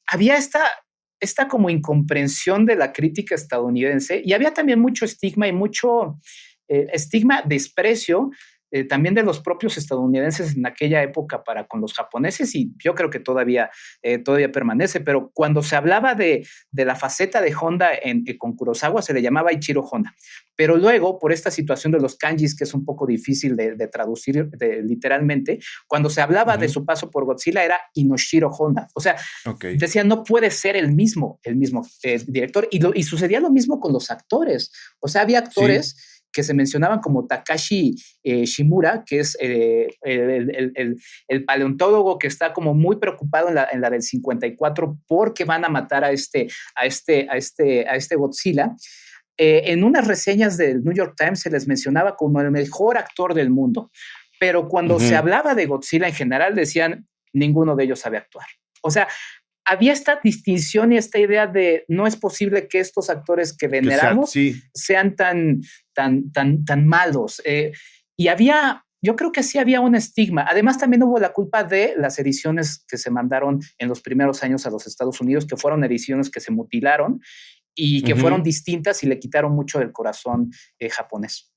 había esta como incomprensión de la crítica estadounidense y había también mucho estigma y mucho desprecio también de los propios estadounidenses en aquella época para con los japoneses, y yo creo que todavía permanece, pero cuando se hablaba de la faceta de Honda con Kurosawa se le llamaba Ichiro Honda, pero luego por esta situación de los kanjis que es un poco difícil de traducir literalmente, cuando se hablaba de su paso por Godzilla era Inoshiro Honda, o sea, decían no puede ser el mismo director, y sucedía lo mismo con los actores, o sea, había actores que se mencionaban como Takashi Shimura, que es el paleontólogo que está como muy preocupado en la del 54 porque van a matar a este Godzilla. En unas reseñas del New York Times se les mencionaba como el mejor actor del mundo, pero cuando se hablaba de Godzilla en general decían ninguno de ellos sabe actuar. O sea, había esta distinción y esta idea de no es posible que estos actores que veneramos sean tan malos. Y yo creo que sí había un estigma. Además, también hubo la culpa de las ediciones que se mandaron en los primeros años a los Estados Unidos, que fueron ediciones que se mutilaron y que fueron distintas y le quitaron mucho del corazón japonés.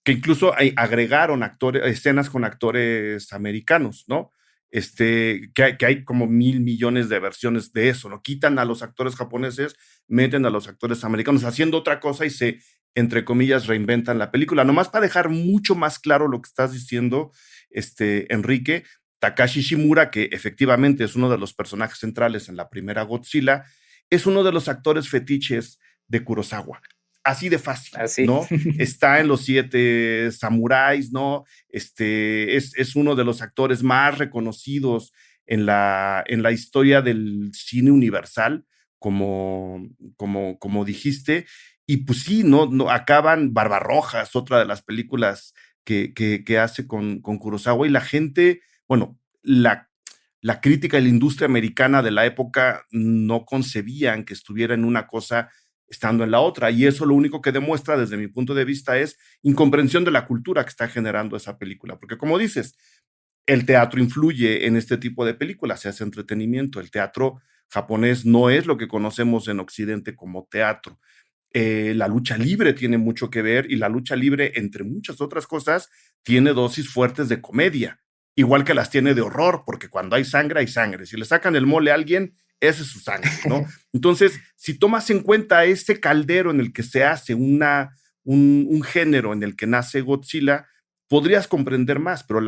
Que incluso agregaron escenas con actores americanos, ¿no? Que hay como 1,000 millones de versiones de eso, ¿no? Quitan a los actores japoneses, meten a los actores americanos haciendo otra cosa y se, entre comillas, reinventan la película. Nomás para dejar mucho más claro lo que estás diciendo, Enrique, Takashi Shimura, que efectivamente es uno de los personajes centrales en la primera Godzilla, es uno de los actores fetiches de Kurosawa. Así de fácil, ¿no? Está en Los 7 Samuráis, ¿no? Es uno de los actores más reconocidos en la historia del cine universal, como dijiste. Y pues sí, no acaban Barbarrojas, otra de las películas que hace con Kurosawa, y la gente, bueno, la crítica y la industria americana de la época no concebían que estuviera en una cosa estando en la otra, y eso lo único que demuestra desde mi punto de vista es incomprensión de la cultura que está generando esa película, porque como dices, el teatro influye en este tipo de películas, se hace entretenimiento, el teatro japonés no es lo que conocemos en Occidente como teatro. La lucha libre tiene mucho que ver, y la lucha libre, entre muchas otras cosas, tiene dosis fuertes de comedia, igual que las tiene de horror, porque cuando hay sangre, hay sangre. Si le sacan el mole a alguien, ese es su sangre, ¿no? Entonces, si tomas en cuenta este caldero en el que se hace un género en el que nace Godzilla, podrías comprender más, pero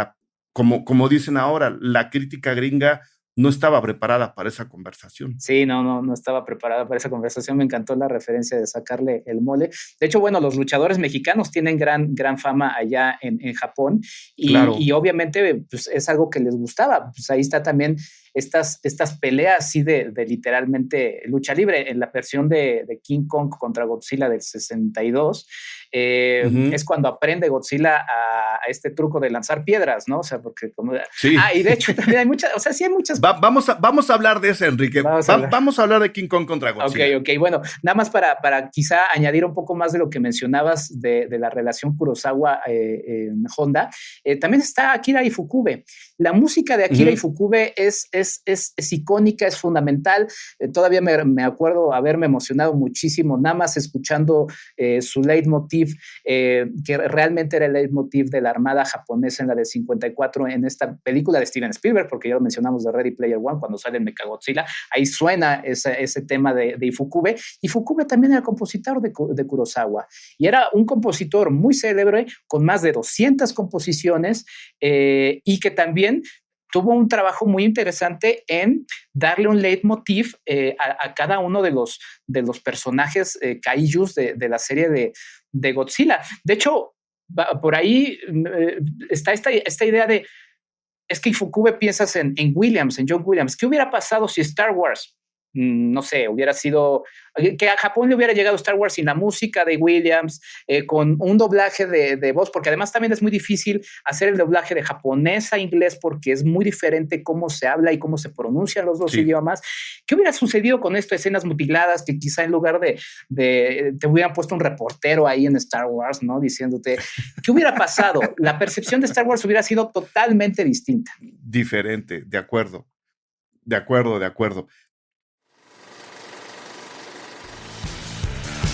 como dicen ahora, la crítica gringa no estaba preparada para esa conversación. Sí, no estaba preparada para esa conversación. Me encantó la referencia de sacarle el mole. De hecho, bueno, los luchadores mexicanos tienen gran fama allá en Japón Claro. y obviamente pues, es algo que les gustaba. Pues ahí está también estas peleas así de literalmente lucha libre en la versión de King Kong contra Godzilla del 62. Es cuando aprende Godzilla a este truco de lanzar piedras, ¿no? O sea, porque como... Sí. y de hecho también hay muchas, o sea, sí hay muchas... Vamos a hablar de eso, Enrique. Vamos a hablar de King Kong contra Godzilla. Ok, bueno, nada más para quizá añadir un poco más de lo que mencionabas de la relación Kurosawa-Honda, también está Akira Ifukube. La música de Akira Ifukube es icónica, es fundamental. Todavía me acuerdo haberme emocionado muchísimo, nada más escuchando su leitmotiv, que realmente era el leitmotiv de la Armada japonesa en la de 54, en esta película de Steven Spielberg, porque ya lo mencionamos de Ready Player One, cuando sale el Mechagodzilla, ahí suena ese tema de Ifukube. Ifukube también era compositor de Kurosawa, y era un compositor muy célebre, con más de 200 composiciones, y que también tuvo un trabajo muy interesante en darle un leitmotiv a cada uno de los personajes kaijus de la serie de Godzilla. De hecho, por ahí está esta idea de, es que Ifukube piensas en Williams, en John Williams. ¿Qué hubiera pasado si Star Wars, no sé, hubiera sido, que a Japón le hubiera llegado Star Wars sin la música de Williams, con un doblaje de voz, porque además también es muy difícil hacer el doblaje de japonés a inglés, porque es muy diferente cómo se habla y cómo se pronuncian los dos idiomas. ¿Qué hubiera sucedido con esto? Escenas mutiladas, que quizá en lugar de te hubieran puesto un reportero ahí en Star Wars, ¿no? Diciéndote, ¿qué hubiera pasado? La percepción de Star Wars hubiera sido totalmente distinta. Diferente, de acuerdo.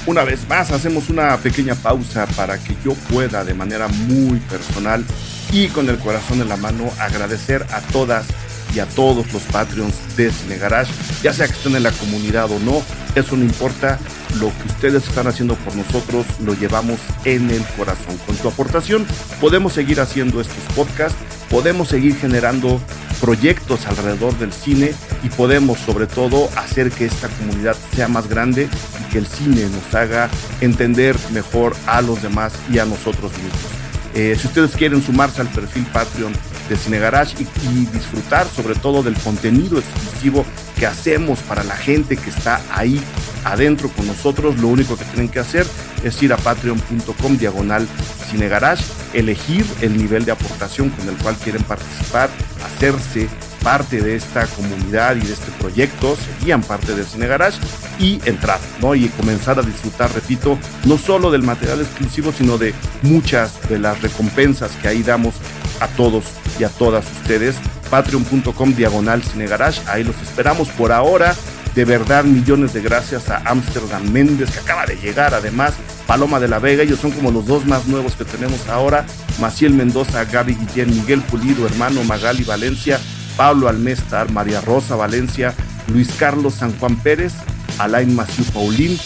Una vez más, hacemos una pequeña pausa para que yo pueda, de manera muy personal y con el corazón en la mano, agradecer a todas y a todos los Patreons de Cine Garage, ya sea que estén en la comunidad o no, eso no importa. Lo que ustedes están haciendo por nosotros lo llevamos en el corazón. Con su aportación podemos seguir haciendo estos podcasts, podemos seguir generando proyectos alrededor del cine y podemos sobre todo hacer que esta comunidad sea más grande y que el cine nos haga entender mejor a los demás y a nosotros mismos. Si ustedes quieren sumarse al perfil Patreon de Cine Garage y disfrutar sobre todo del contenido exclusivo que hacemos para la gente que está ahí adentro con nosotros, lo único que tienen que hacer es ir a patreon.com/Cine Garage, elegir el nivel de aportación con el cual quieren participar, hacerse parte de esta comunidad y de este proyecto, serían parte de Cine Garage y entrar, ¿no? Y comenzar a disfrutar, repito, no solo del material exclusivo, sino de muchas de las recompensas que ahí damos a todos y a todas ustedes. Patreon.com/Cine Garage, ahí los esperamos. Por ahora, de verdad, millones de gracias a Amsterdam Méndez, que acaba de llegar, además, Paloma de la Vega, ellos son como los dos más nuevos que tenemos ahora, Maciel Mendoza, Gaby Guillén, Miguel Pulido, hermano Magali Valencia, Pablo Almestar, María Rosa Valencia, Luis Carlos San Juan Pérez, Alain Maciú Paulín,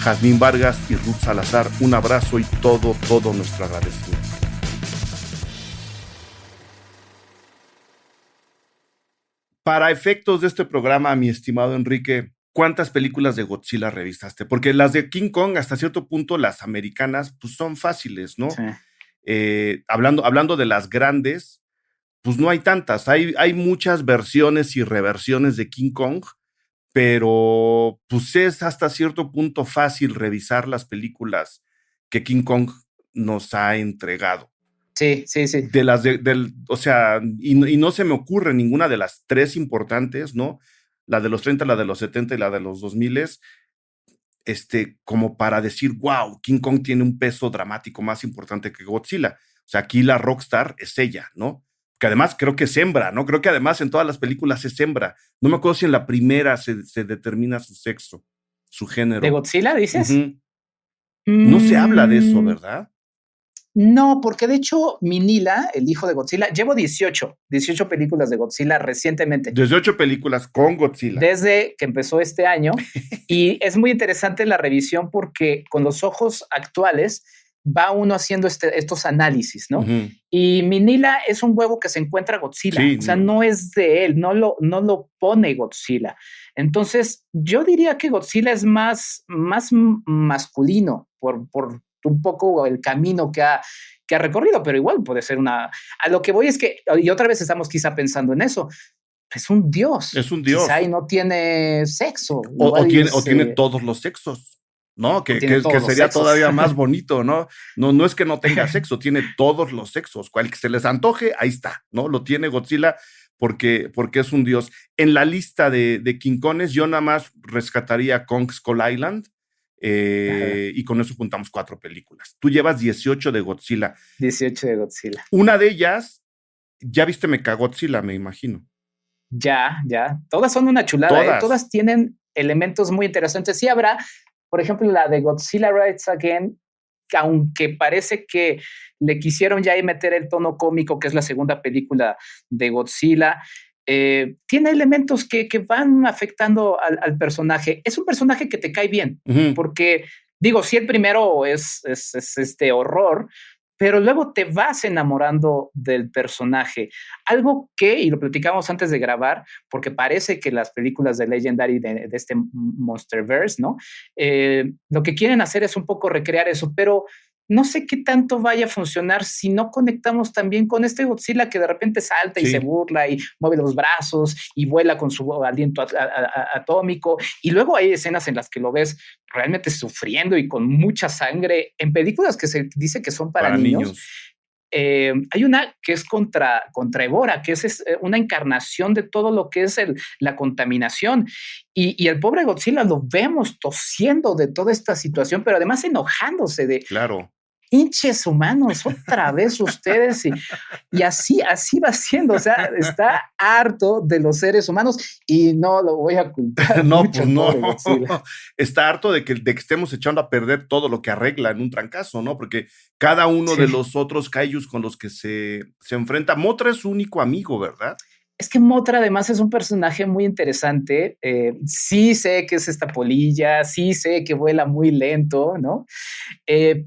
Jazmín Vargas y Ruth Salazar. Un abrazo y todo nuestro agradecimiento. Para efectos de este programa, mi estimado Enrique, ¿cuántas películas de Godzilla revisaste? Porque las de King Kong, hasta cierto punto, las americanas, pues son fáciles, ¿no? Sí. Hablando de las grandes, pues no hay tantas. Hay muchas versiones y reversiones de King Kong, pero pues es hasta cierto punto fácil revisar las películas que King Kong nos ha entregado. Sí. O sea, y no se me ocurre ninguna de las tres importantes, ¿no? La de los 30, la de los 70 y la de los 2000, como para decir, wow, King Kong tiene un peso dramático más importante que Godzilla. O sea, aquí la rockstar es ella, ¿no? Que además creo que es hembra, ¿no? Creo que además en todas las películas es hembra. No me acuerdo si en la primera se determina su sexo, su género. ¿De Godzilla, dices? No se habla de eso, ¿verdad? No, porque de hecho Minilla, el hijo de Godzilla, llevo 18 películas de Godzilla recientemente. 18 películas con Godzilla. Desde que empezó este año. Y es muy interesante la revisión porque con los ojos actuales va uno haciendo estos análisis, ¿no? Ujú. Y Minilla es un huevo que se encuentra Godzilla, Sí, o sea, no es de él, no lo pone Godzilla. Entonces, yo diría que Godzilla es más masculino por un poco el camino que ha recorrido, pero igual puede ser una... A lo que voy es que, y otra vez estamos quizá pensando en eso, es un dios. es un Quizá y dios. no tiene sexo. O Igual tiene todos los sexos, ¿no? o tiene todos Que los sería sexos. todavía más bonito, ¿no? No es que no tenga sexo, tiene todos los sexos. Cual que se les antoje, ahí está, ¿no? Lo tiene Godzilla porque es un dios. En la lista de King Kongs, yo nada más rescataría Kong Skull Island, y con eso juntamos 4 películas. Tú llevas 18 de Godzilla. 18 de Godzilla. Una de ellas, ya viste Mechagodzilla, me imagino. Ya. Todas son una chulada, Todas. Todas tienen elementos muy interesantes. Sí habrá, por ejemplo, la de Godzilla Rides Again, que aunque parece que le quisieron ya ahí meter el tono cómico, que es la segunda película de Godzilla, tiene elementos que van afectando al personaje. Es un personaje que te cae bien, porque, digo, sí, el primero es este horror, pero luego te vas enamorando del personaje. Algo que, y lo platicamos antes de grabar, porque parece que las películas de Legendary de este Monsterverse, ¿no? Lo que quieren hacer es un poco recrear eso, pero no sé qué tanto vaya a funcionar si no conectamos también con este Godzilla que de repente salta y se burla y mueve los brazos y vuela con su aliento atómico. Y luego hay escenas en las que lo ves realmente sufriendo y con mucha sangre en películas que se dice que son para niños. Hay una que es contra Evora, que es una encarnación de todo lo que es la contaminación. Y el pobre Godzilla lo vemos tosiendo de toda esta situación, pero además enojándose de... Claro. Hinches humanos, otra vez ustedes, y así va siendo, o sea, está harto de los seres humanos y no lo voy a culpar. No, mucho, pues no, Godzilla. Está harto de que estemos echando a perder todo lo que arregla en un trancazo, ¿no? Porque cada uno de los otros kaijus con los que se enfrenta, Mothra es su único amigo, ¿verdad? Es que Mothra además es un personaje muy interesante. Sí sé que es esta polilla, sí sé que vuela muy lento, ¿no?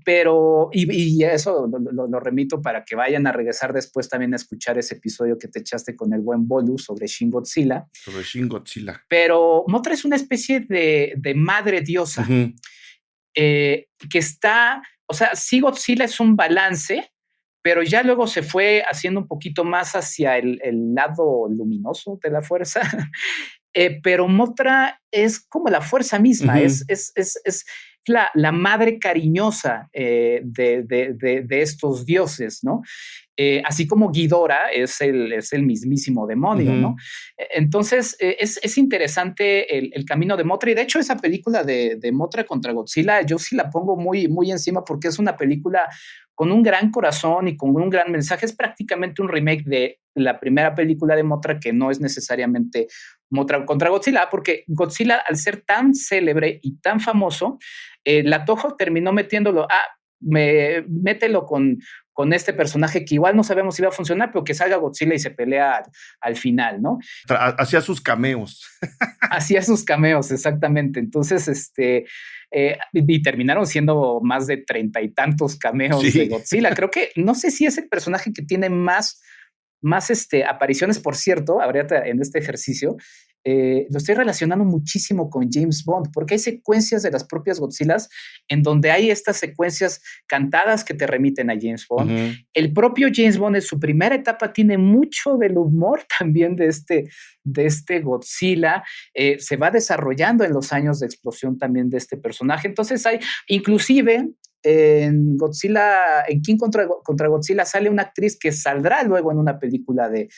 Pero, y eso lo remito para que vayan a regresar después también a escuchar ese episodio que te echaste con el buen Bolu sobre Shin Godzilla. Sobre Shin Godzilla. Pero Mothra es una especie de madre diosa, que está, o sea, sí Godzilla es un balance, pero ya luego se fue haciendo un poquito más hacia el lado luminoso de la fuerza. Pero Mothra es como la fuerza misma, es la madre cariñosa de estos dioses, ¿no? Así como Ghidorah es el mismísimo demonio, ¿no? Entonces, es interesante el camino de Mothra, y de hecho esa película de Mothra contra Godzilla, yo sí la pongo muy, muy encima porque es una película con un gran corazón y con un gran mensaje. Es prácticamente un remake de la primera película de Mothra, que no es necesariamente Mothra contra Godzilla, porque Godzilla, al ser tan célebre y tan famoso, la Toho terminó metiéndolo mételo con este personaje que igual no sabemos si va a funcionar, pero que salga Godzilla y se pelea al final, ¿no? Hacía sus cameos. Hacía sus cameos, exactamente. Entonces, y terminaron siendo más de 30 y tantos cameos de Godzilla. Creo que, no sé si es el personaje que tiene más apariciones. Por cierto, habría en este ejercicio, lo estoy relacionando muchísimo con James Bond, porque hay secuencias de las propias Godzillas en donde hay estas secuencias cantadas que te remiten a James Bond. El propio James Bond en su primera etapa tiene mucho del humor también de este Godzilla. Se va desarrollando en los años de explosión también de este personaje. Entonces hay, inclusive, en Godzilla, en King contra Godzilla, sale una actriz que saldrá luego en una película de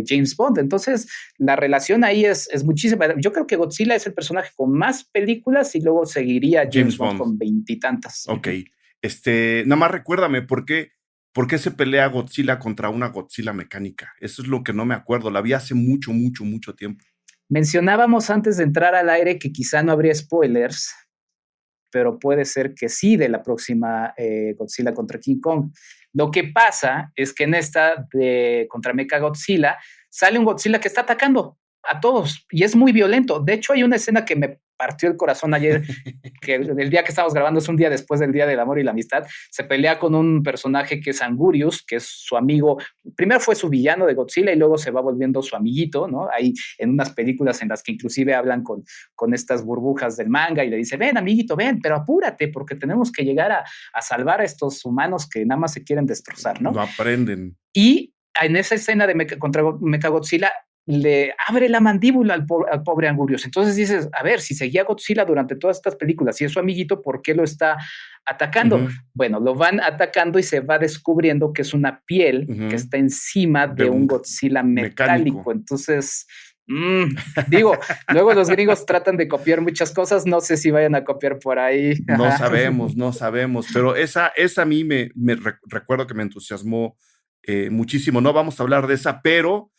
James Bond. Entonces la relación ahí es muchísima. Yo creo que Godzilla es el personaje con más películas y luego seguiría James Bond con 20 y tantas. Ok, nada más recuérdame por qué se pelea Godzilla contra una Godzilla mecánica. Eso es lo que no me acuerdo, la vi hace mucho tiempo. Mencionábamos antes de entrar al aire que quizá no habría spoilers, pero puede ser que sí, de la próxima Godzilla contra King Kong. Lo que pasa es que en esta de contra Mechagodzilla sale un Godzilla que está atacando a todos y es muy violento. De hecho, hay una escena que me partió el corazón ayer, que el día que estamos grabando es un día después del Día del Amor y la Amistad, se pelea con un personaje que es Angurius, que es su amigo. Primero fue su villano de Godzilla y luego se va volviendo su amiguito, ¿no? Hay en unas películas en las que inclusive hablan con estas burbujas del manga y le dice, ven, amiguito, ven, pero apúrate porque tenemos que llegar a salvar a estos humanos que nada más se quieren destrozar, ¿no? No aprenden. Y en esa escena de contra Mechagodzilla le abre la mandíbula al pobre Angurius. Entonces dices, a ver, si seguía Godzilla durante todas estas películas y es su amiguito, ¿por qué lo está atacando? Bueno, lo van atacando y se va descubriendo que es una piel que está encima de un Godzilla metálico. Entonces, digo, luego los gringos tratan de copiar muchas cosas, no sé si vayan a copiar por ahí. No sabemos, pero esa a mí me recuerdo que me entusiasmó muchísimo. No vamos a hablar de esa, pero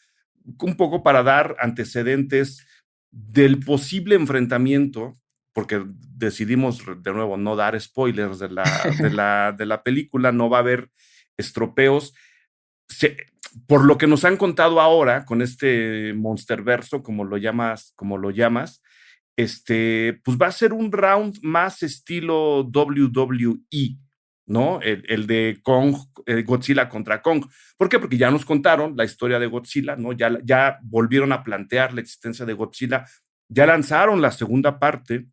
un poco para dar antecedentes del posible enfrentamiento, porque decidimos de nuevo no dar spoilers de la película, no va a haber estropeos. Por lo que nos han contado ahora con este Monsterverso, como lo llamas, pues va a ser un round más estilo WWE, ¿no? El de Kong, Godzilla contra Kong. ¿Por qué? Porque ya nos contaron la historia de Godzilla, ¿no? Ya volvieron a plantear la existencia de Godzilla, ya lanzaron la segunda parte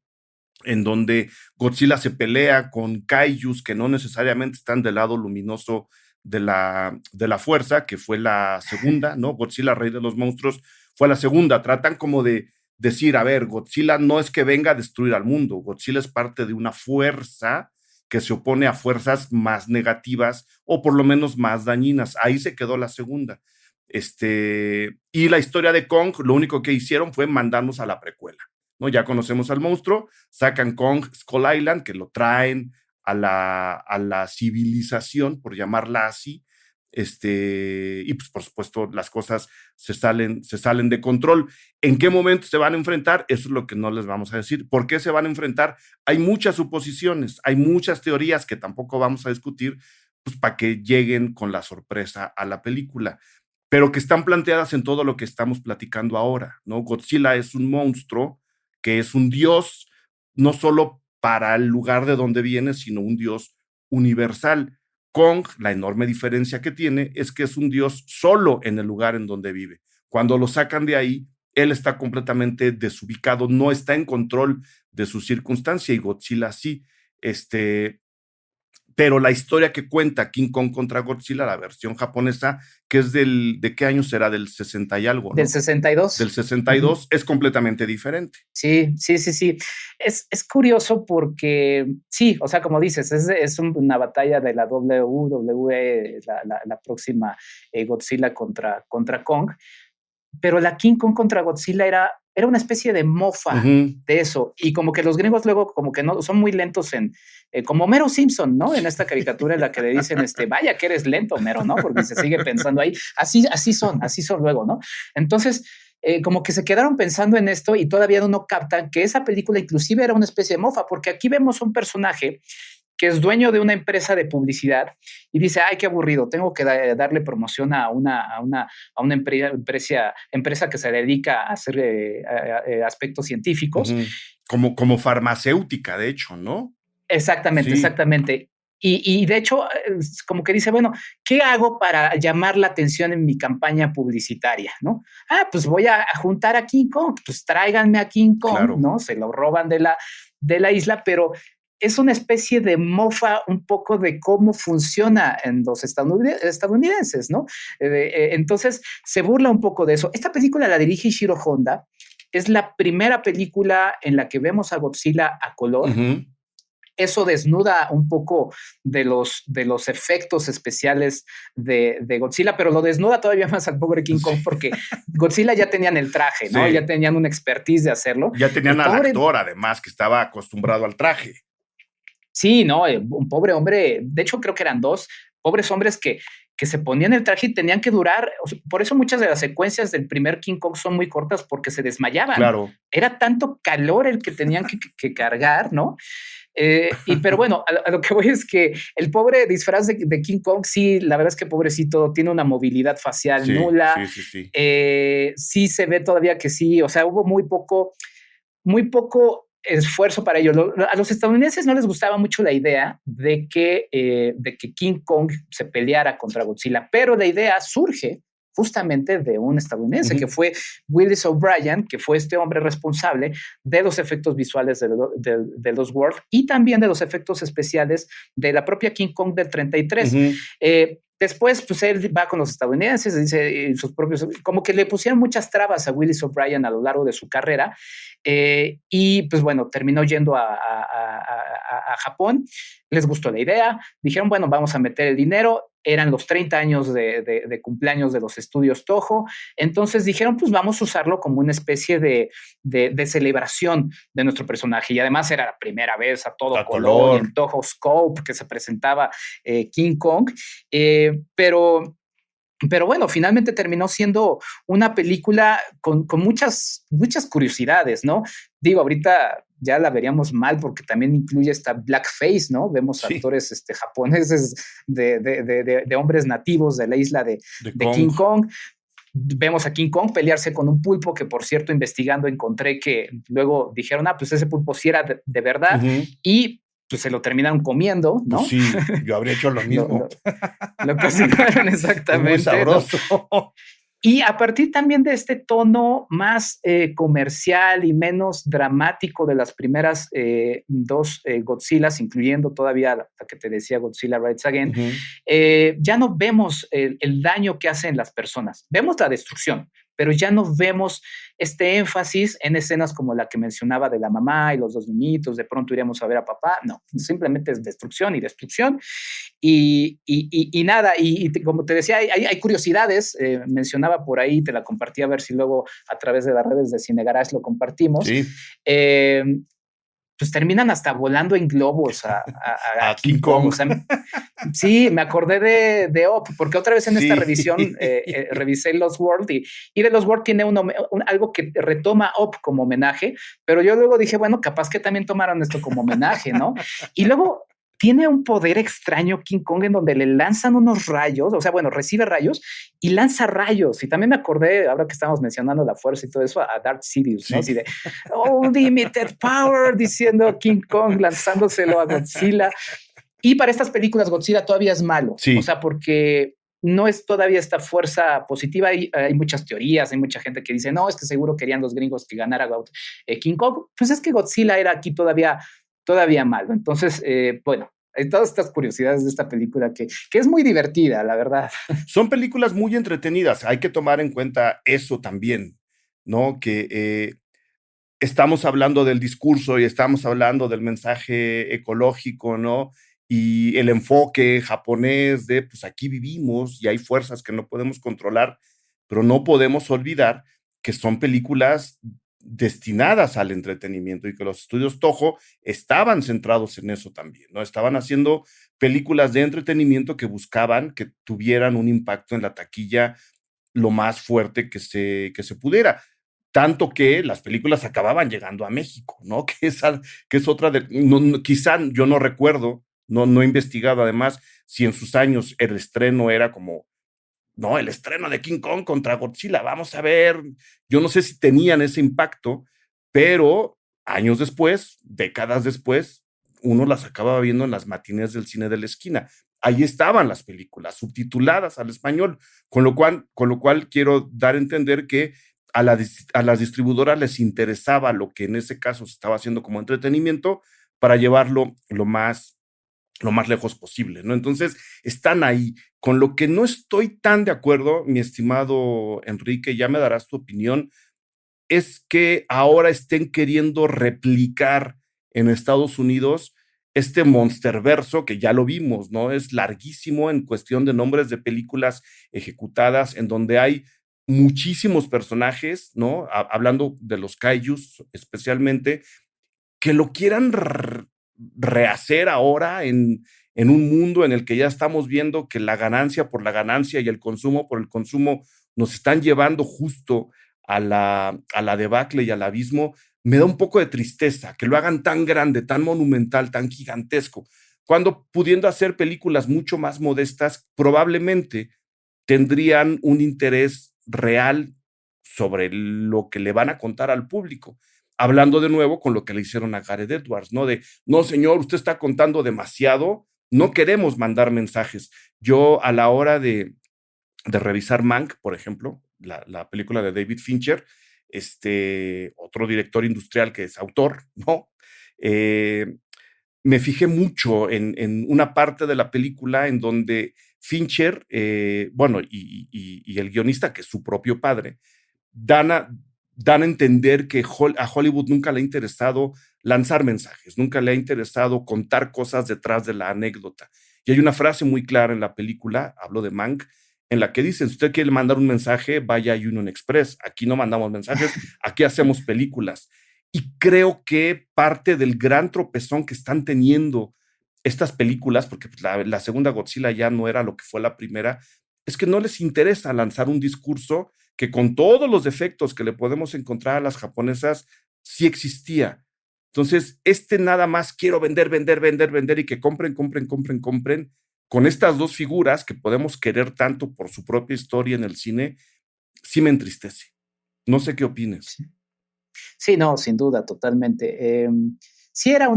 en donde Godzilla se pelea con kaijus que no necesariamente están del lado luminoso de la fuerza, que fue la segunda, ¿no? Godzilla, Rey de los Monstruos, fue la segunda. Tratan como de decir, a ver, Godzilla no es que venga a destruir al mundo, Godzilla es parte de una fuerza que se opone a fuerzas más negativas o por lo menos más dañinas. Ahí se quedó la segunda. Y la historia de Kong, lo único que hicieron fue mandarnos a la precuela, ¿no? Ya conocemos al monstruo, sacan Kong Skull Island, que lo traen a la civilización, por llamarla así, y pues por supuesto las cosas se salen de control. ¿En qué momento se van a enfrentar? Eso es lo que no les vamos a decir. ¿Por qué se van a enfrentar? Hay muchas suposiciones, hay muchas teorías que tampoco vamos a discutir, pues para que lleguen con la sorpresa a la película, pero que están planteadas en todo lo que estamos platicando ahora, ¿no? Godzilla es un monstruo que es un dios, no solo para el lugar de donde viene, sino un dios universal. Kong, la enorme diferencia que tiene es que es un dios solo en el lugar en donde vive. Cuando lo sacan de ahí, él está completamente desubicado, no está en control de su circunstancia, y Godzilla sí. Pero la historia que cuenta King Kong contra Godzilla, la versión japonesa, que es ¿de qué año será? Del 60 y algo, ¿no? Del 62. Del 62, es completamente diferente. Sí. Es curioso porque, sí, o sea, como dices, es una batalla de la WWE, la próxima Godzilla contra Kong, pero la King Kong contra Godzilla era una especie de mofa de eso, y como que los gringos luego como que no son muy lentos como Homero Simpson, ¿no? En esta caricatura en la que le dicen, vaya que eres lento, Homero, ¿no? Porque se sigue pensando ahí, así son luego, ¿no? Entonces, como que se quedaron pensando en esto y todavía no captan que esa película inclusive era una especie de mofa, porque aquí vemos un personaje que es dueño de una empresa de publicidad y dice, ay, qué aburrido, tengo que darle promoción a una empresa que se dedica a hacer aspectos científicos. Como farmacéutica, de hecho, ¿no? Exactamente. Y de hecho, como que dice, bueno, ¿qué hago para llamar la atención en mi campaña publicitaria, no? Pues voy a juntar a King Kong, pues tráiganme a King Kong, claro, ¿no? Se lo roban de la isla, pero es una especie de mofa un poco de cómo funciona en los estadounidenses, ¿no? Entonces, se burla un poco de eso. Esta película la dirige Ishiro Honda, es la primera película en la que vemos a Godzilla a color. Eso desnuda un poco de los efectos especiales de Godzilla, pero lo desnuda todavía más al pobre King Kong, porque Godzilla ya tenían el traje, ¿no? Sí. Ya tenían una expertise de hacerlo. Ya tenían al actor, además, que estaba acostumbrado al traje. Sí, ¿no? Un pobre hombre, de hecho creo que eran dos pobres hombres que se ponían el traje y tenían que durar. Por eso muchas de las secuencias del primer King Kong son muy cortas, porque se desmayaban. Claro. Era tanto calor el que tenían que cargar, ¿no? Pero bueno, a lo que voy es que el pobre disfraz de King Kong, sí, la verdad es que pobrecito, tiene una movilidad facial nula. Sí se ve todavía que sí, o sea, hubo muy poco esfuerzo para ello. A los estadounidenses no les gustaba mucho la idea de que King Kong se peleara contra Godzilla, pero la idea surge justamente de un estadounidense, que fue Willis O'Brien, que fue este hombre responsable de los efectos visuales de los World y también de los efectos especiales de la propia King Kong del 33. Después, pues él va con los estadounidenses, dice sus propios, como que le pusieron muchas trabas a Willis O'Brien a lo largo de su carrera, y pues bueno, terminó yendo a Japón, les gustó la idea, dijeron, bueno, vamos a meter el dinero, eran los 30 años de cumpleaños de los estudios Toho, entonces dijeron, pues vamos a usarlo como una especie de celebración de nuestro personaje, y además era la primera vez a todo color, en Toho Scope, que se presentaba King Kong, pero bueno, finalmente terminó siendo una película con muchas curiosidades, ¿no? Digo, ahorita ya la veríamos mal porque también incluye esta blackface, ¿no? Vemos actores japoneses de hombres nativos de la isla de King Kong. Vemos a King Kong pelearse con un pulpo, que por cierto, investigando encontré que luego dijeron, pues ese pulpo sí era de verdad, y pues se lo terminaron comiendo, ¿no? Pues sí, yo habría hecho lo mismo. Lo cocinaron exactamente. Muy sabroso. ¿No? Y a partir también de este tono más comercial y menos dramático de las primeras dos Godzillas, incluyendo todavía la que te decía, Godzilla Rides Again, ya no vemos el daño que hacen las personas. Vemos la destrucción, pero ya no vemos este énfasis en escenas como la que mencionaba de la mamá y los dos niñitos, de pronto iremos a ver a papá. No, simplemente es destrucción y destrucción. Y nada, y como te decía, hay curiosidades, mencionaba por ahí, te la compartí, a ver si luego a través de las redes de Cine Garage lo compartimos. Sí. Pues terminan hasta volando en globos a King Kong. O sea, sí, me acordé de Up, porque otra vez en esta revisión revisé Lost World y de Lost World tiene algo que retoma Up como homenaje, pero yo luego dije, bueno, capaz que también tomaron esto como homenaje, ¿no? Y luego tiene un poder extraño King Kong en donde le lanzan unos rayos, o sea, bueno, recibe rayos y lanza rayos. Y también me acordé, ahora que estamos mencionando la fuerza y todo eso, a Darth Sidious, ¿no? Así de, limited power, diciendo King Kong, lanzándoselo a Godzilla. Y para estas películas Godzilla todavía es malo, o sea, porque no es todavía esta fuerza positiva. Hay muchas teorías, hay mucha gente que dice, no, es que seguro querían los gringos que ganara King Kong. Pues es que Godzilla era aquí todavía malo. Entonces, bueno, hay todas estas curiosidades de esta película que es muy divertida, la verdad. Son películas muy entretenidas. Hay que tomar en cuenta eso también, ¿no? Que estamos hablando del discurso y estamos hablando del mensaje ecológico, ¿no? Y el enfoque japonés de, pues aquí vivimos y hay fuerzas que no podemos controlar, pero no podemos olvidar que son películas destinadas al entretenimiento y que los estudios Toho estaban centrados en eso también, ¿no? Estaban haciendo películas de entretenimiento que buscaban que tuvieran un impacto en la taquilla lo más fuerte que se pudiera. Tanto que las películas acababan llegando a México, ¿no? Que es otra de... quizá yo no recuerdo, no he investigado además si en sus años el estreno era como, no, el estreno de King Kong contra Godzilla, vamos a ver, yo no sé si tenían ese impacto, pero años después, décadas después, uno las acababa viendo en las matines del cine de la esquina. Ahí estaban las películas, subtituladas al español, con lo cual quiero dar a entender que a las distribuidoras les interesaba lo que en ese caso se estaba haciendo como entretenimiento para llevarlo lo más lejos posible, ¿no? Entonces, están ahí. Con lo que no estoy tan de acuerdo, mi estimado Enrique, ya me darás tu opinión, es que ahora estén queriendo replicar en Estados Unidos este monsterverso que ya lo vimos, ¿no? Es larguísimo en cuestión de nombres de películas ejecutadas en donde hay muchísimos personajes, ¿no? Hablando de los kaijus especialmente, que lo quieran rehacer ahora en un mundo en el que ya estamos viendo que la ganancia por la ganancia y el consumo por el consumo nos están llevando justo a la debacle y al abismo. Me da un poco de tristeza que lo hagan tan grande, tan monumental, tan gigantesco, cuando pudiendo hacer películas mucho más modestas, probablemente tendrían un interés real sobre lo que le van a contar al público. hablando de nuevo con lo que le hicieron a Gareth Edwards, ¿no? De, no, señor, usted está contando demasiado, no queremos mandar mensajes. Yo, a la hora de revisar Mank, por ejemplo, la película de David Fincher, otro director industrial que es autor, ¿no? Me fijé mucho en una parte de la película en donde Fincher, bueno, y el guionista, que es su propio padre, dan a entender que a Hollywood nunca le ha interesado lanzar mensajes, nunca le ha interesado contar cosas detrás de la anécdota. Y hay una frase muy clara en la película, hablo de Mank, en la que dicen, si usted quiere mandar un mensaje, vaya a Union Express. Aquí no mandamos mensajes, aquí hacemos películas. Y creo que parte del gran tropezón que están teniendo estas películas, porque la segunda Godzilla ya no era lo que fue la primera, es que no les interesa lanzar un discurso que, con todos los defectos que le podemos encontrar a las japonesas, sí existía. Entonces, nada más quiero vender, vender, vender, vender y que compren, compren, compren, compren, con estas dos figuras que podemos querer tanto por su propia historia en el cine, sí me entristece. No sé qué opines. Sí, no, sin duda, totalmente. Sí era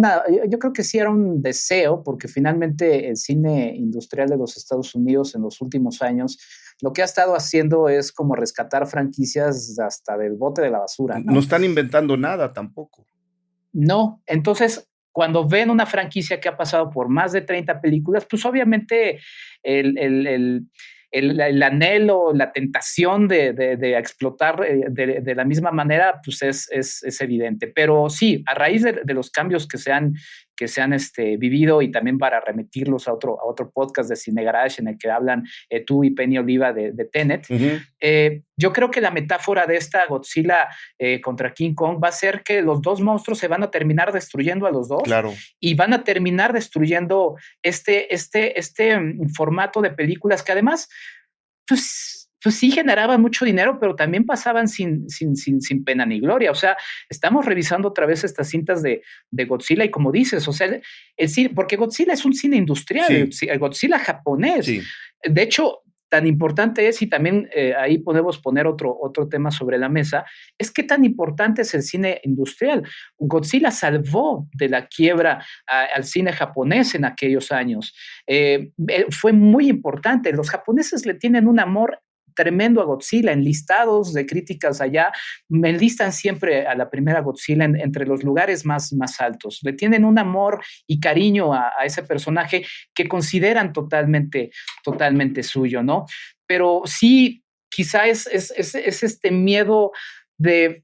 yo creo que sí era un deseo, porque finalmente el cine industrial de los Estados Unidos en los últimos años lo que ha estado haciendo es como rescatar franquicias hasta del bote de la basura, ¿no? No están inventando nada tampoco. No, entonces cuando ven una franquicia que ha pasado por más de 30 películas, pues obviamente el anhelo, la tentación de explotar de la misma manera, pues es evidente. Pero sí, a raíz de los cambios que se han vivido, y también para remitirlos a otro podcast de Cine Garage en el que hablan tú y Penny Oliva de Tenet, yo creo que la metáfora de esta Godzilla contra King Kong va a ser que los dos monstruos se van a terminar destruyendo a los dos, claro, y van a terminar destruyendo este formato de películas que además pues sí generaban mucho dinero, pero también pasaban sin pena ni gloria. O sea, estamos revisando otra vez estas cintas de Godzilla, y como dices, o sea, el cine, porque Godzilla es un cine industrial, sí. El Godzilla japonés. Sí. De hecho, tan importante es, y también ahí podemos poner otro tema sobre la mesa, es qué tan importante es el cine industrial. Godzilla salvó de la quiebra al cine japonés en aquellos años. Fue muy importante. Los japoneses le tienen un amor tremendo a Godzilla. En listados de críticas allá me enlistan siempre a la primera Godzilla entre los lugares más altos. Le tienen un amor y cariño a ese personaje que consideran totalmente suyo, ¿no? Pero sí, quizá es este miedo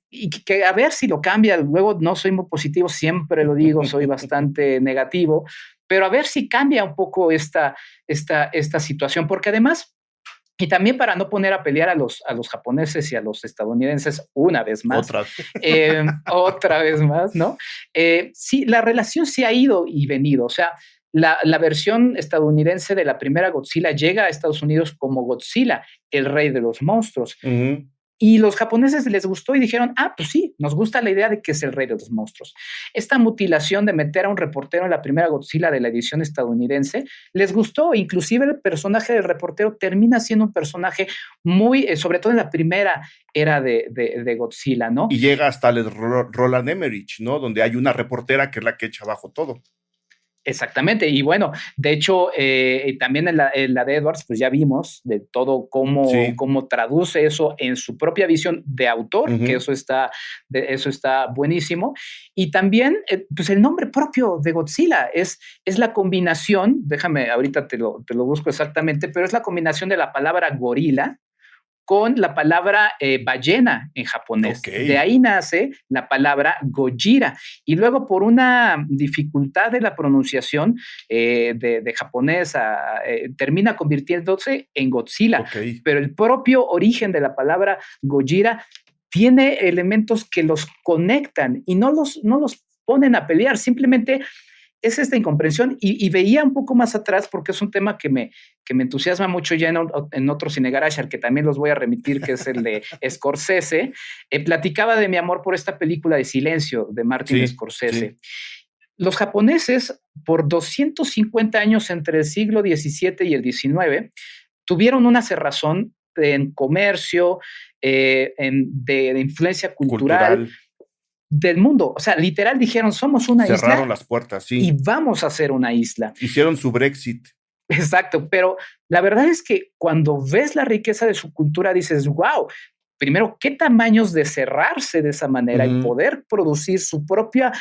y que a ver si lo cambia. Luego no soy muy positivo, siempre lo digo, soy bastante negativo, pero a ver si cambia un poco esta situación, porque además, y también para no poner a pelear a los japoneses y a los estadounidenses una vez más. Otra vez más, ¿no? Sí, la relación sí ha ido y venido. O sea, la versión estadounidense de la primera Godzilla llega a Estados Unidos como Godzilla, el rey de los monstruos. Y los japoneses les gustó y dijeron, pues sí, nos gusta la idea de que es el rey de los monstruos. Esta mutilación de meter a un reportero en la primera Godzilla de la edición estadounidense les gustó. Inclusive el personaje del reportero termina siendo un personaje muy, sobre todo en la primera era de Godzilla, ¿no? Y llega hasta el Roland Emmerich, ¿no? Donde hay una reportera que es la que echa abajo todo. Exactamente, y bueno, de hecho, también en la de Edwards, pues ya vimos de todo cómo traduce eso en su propia visión de autor, que eso está buenísimo. Y también, pues el nombre propio de Godzilla es la combinación, déjame, ahorita te lo busco exactamente, pero es la combinación de la palabra gorila con la palabra ballena en japonés. De ahí nace la palabra Gojira. Y luego, por una dificultad de la pronunciación de japonés, termina convirtiéndose en Godzilla. Pero el propio origen de la palabra Gojira tiene elementos que los conectan y no los ponen a pelear, simplemente es esta incomprensión. Y veía un poco más atrás, porque es un tema que me entusiasma mucho ya en otro Cine Garage, al que también los voy a remitir, que es el de Scorsese. Platicaba de mi amor por esta película de Silencio de Martin Scorsese. Los japoneses, por 250 años entre el siglo XVII y el XIX, tuvieron una cerrazón en comercio, de influencia cultural. del mundo. O sea, literal dijeron, somos una isla. Cerraron las puertas, sí. Y vamos a ser una isla. Hicieron su Brexit. Exacto, pero la verdad es que cuando ves la riqueza de su cultura dices, wow, primero, qué tamaños de cerrarse de esa manera y poder producir su propia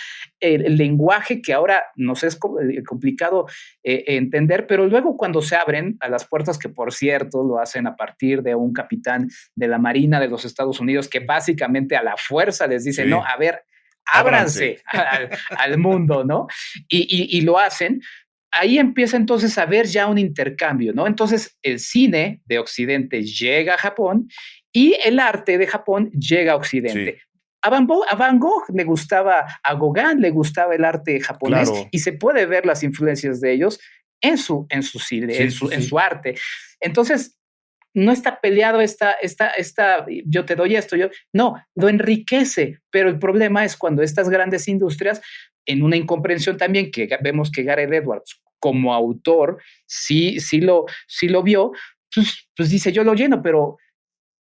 lenguaje, que ahora nos es complicado entender, pero luego cuando se abren a las puertas, que por cierto lo hacen a partir de un capitán de la Marina de los Estados Unidos, que básicamente a la fuerza les dice, no, a ver, ábranse al mundo, ¿no? Y lo hacen. Ahí empieza entonces a haber ya un intercambio, ¿no? Entonces el cine de Occidente llega a Japón y el arte de Japón llega a Occidente. Sí. A Van Gogh le gustaba, a Gauguin le gustaba el arte japonés, claro, y se puede ver las influencias de ellos en su cine, sí, en su arte. Entonces, no está peleado yo te doy esto, no, lo enriquece, pero el problema es cuando estas grandes industrias, en una incomprensión también que vemos que Gareth Edwards como autor sí lo vio, pues dice, yo lo lleno, pero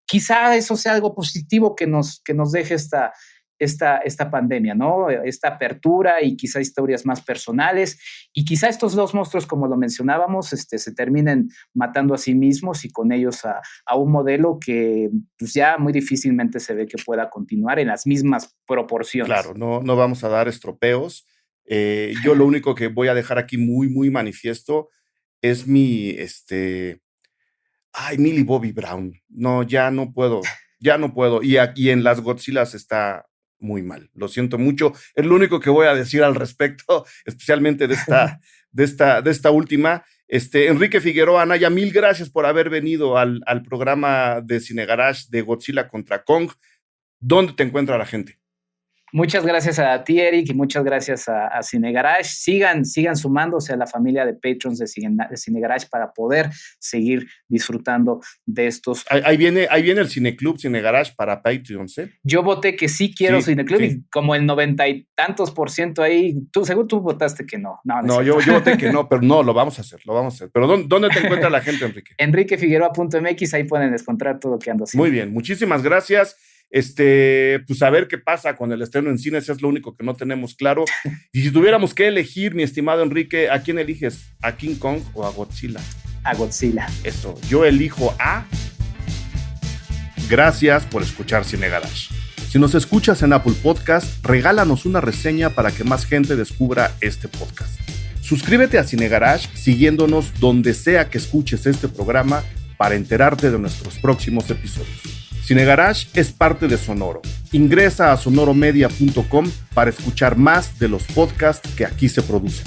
quizá eso sea algo positivo que nos deje esta pandemia, ¿no? Esta apertura y quizá historias más personales y quizá estos dos monstruos, como lo mencionábamos, se terminen matando a sí mismos y con ellos a un modelo que pues ya muy difícilmente se ve que pueda continuar en las mismas proporciones. Claro, no vamos a dar estropeos. Yo lo único que voy a dejar aquí muy, muy manifiesto es mi, Millie Bobby Brown. No, ya no puedo. Y aquí en las Godzillas está muy mal. Lo siento mucho. Es lo único que voy a decir al respecto, especialmente de esta última. Enrique Figueroa Anaya, mil gracias por haber venido al programa de Cine Garage de Godzilla contra Kong. ¿Dónde te encuentra la gente? Muchas gracias a ti, Eric, y muchas gracias a Cine Garage. Sigan sumándose a la familia de patrons de Cine Garage para poder seguir disfrutando de estos. Ahí viene el Cineclub Cine Garage para Patreons, ¿eh? Yo voté que sí quiero Cineclub, y como el 90 y tantos % ahí, seguro tú votaste que no. No, yo voté que no, pero no, lo vamos a hacer. Pero ¿dónde te encuentra la gente, Enrique? enriquefigueroa.mx, ahí pueden encontrar todo lo que ando haciendo. Muy bien, muchísimas gracias. Pues a ver qué pasa con el estreno en cines, es lo único que no tenemos claro. Y si tuviéramos que elegir, mi estimado Enrique, ¿a quién eliges? ¿A King Kong o a Godzilla? A Godzilla. Eso, yo elijo a... Gracias por escuchar Cine Garage. Si nos escuchas en Apple Podcast, regálanos una reseña para que más gente descubra este podcast. Suscríbete a Cine Garage siguiéndonos donde sea que escuches este programa para enterarte de nuestros próximos episodios. Cine Garage es parte de Sonoro. Ingresa a sonoromedia.com para escuchar más de los podcasts que aquí se producen.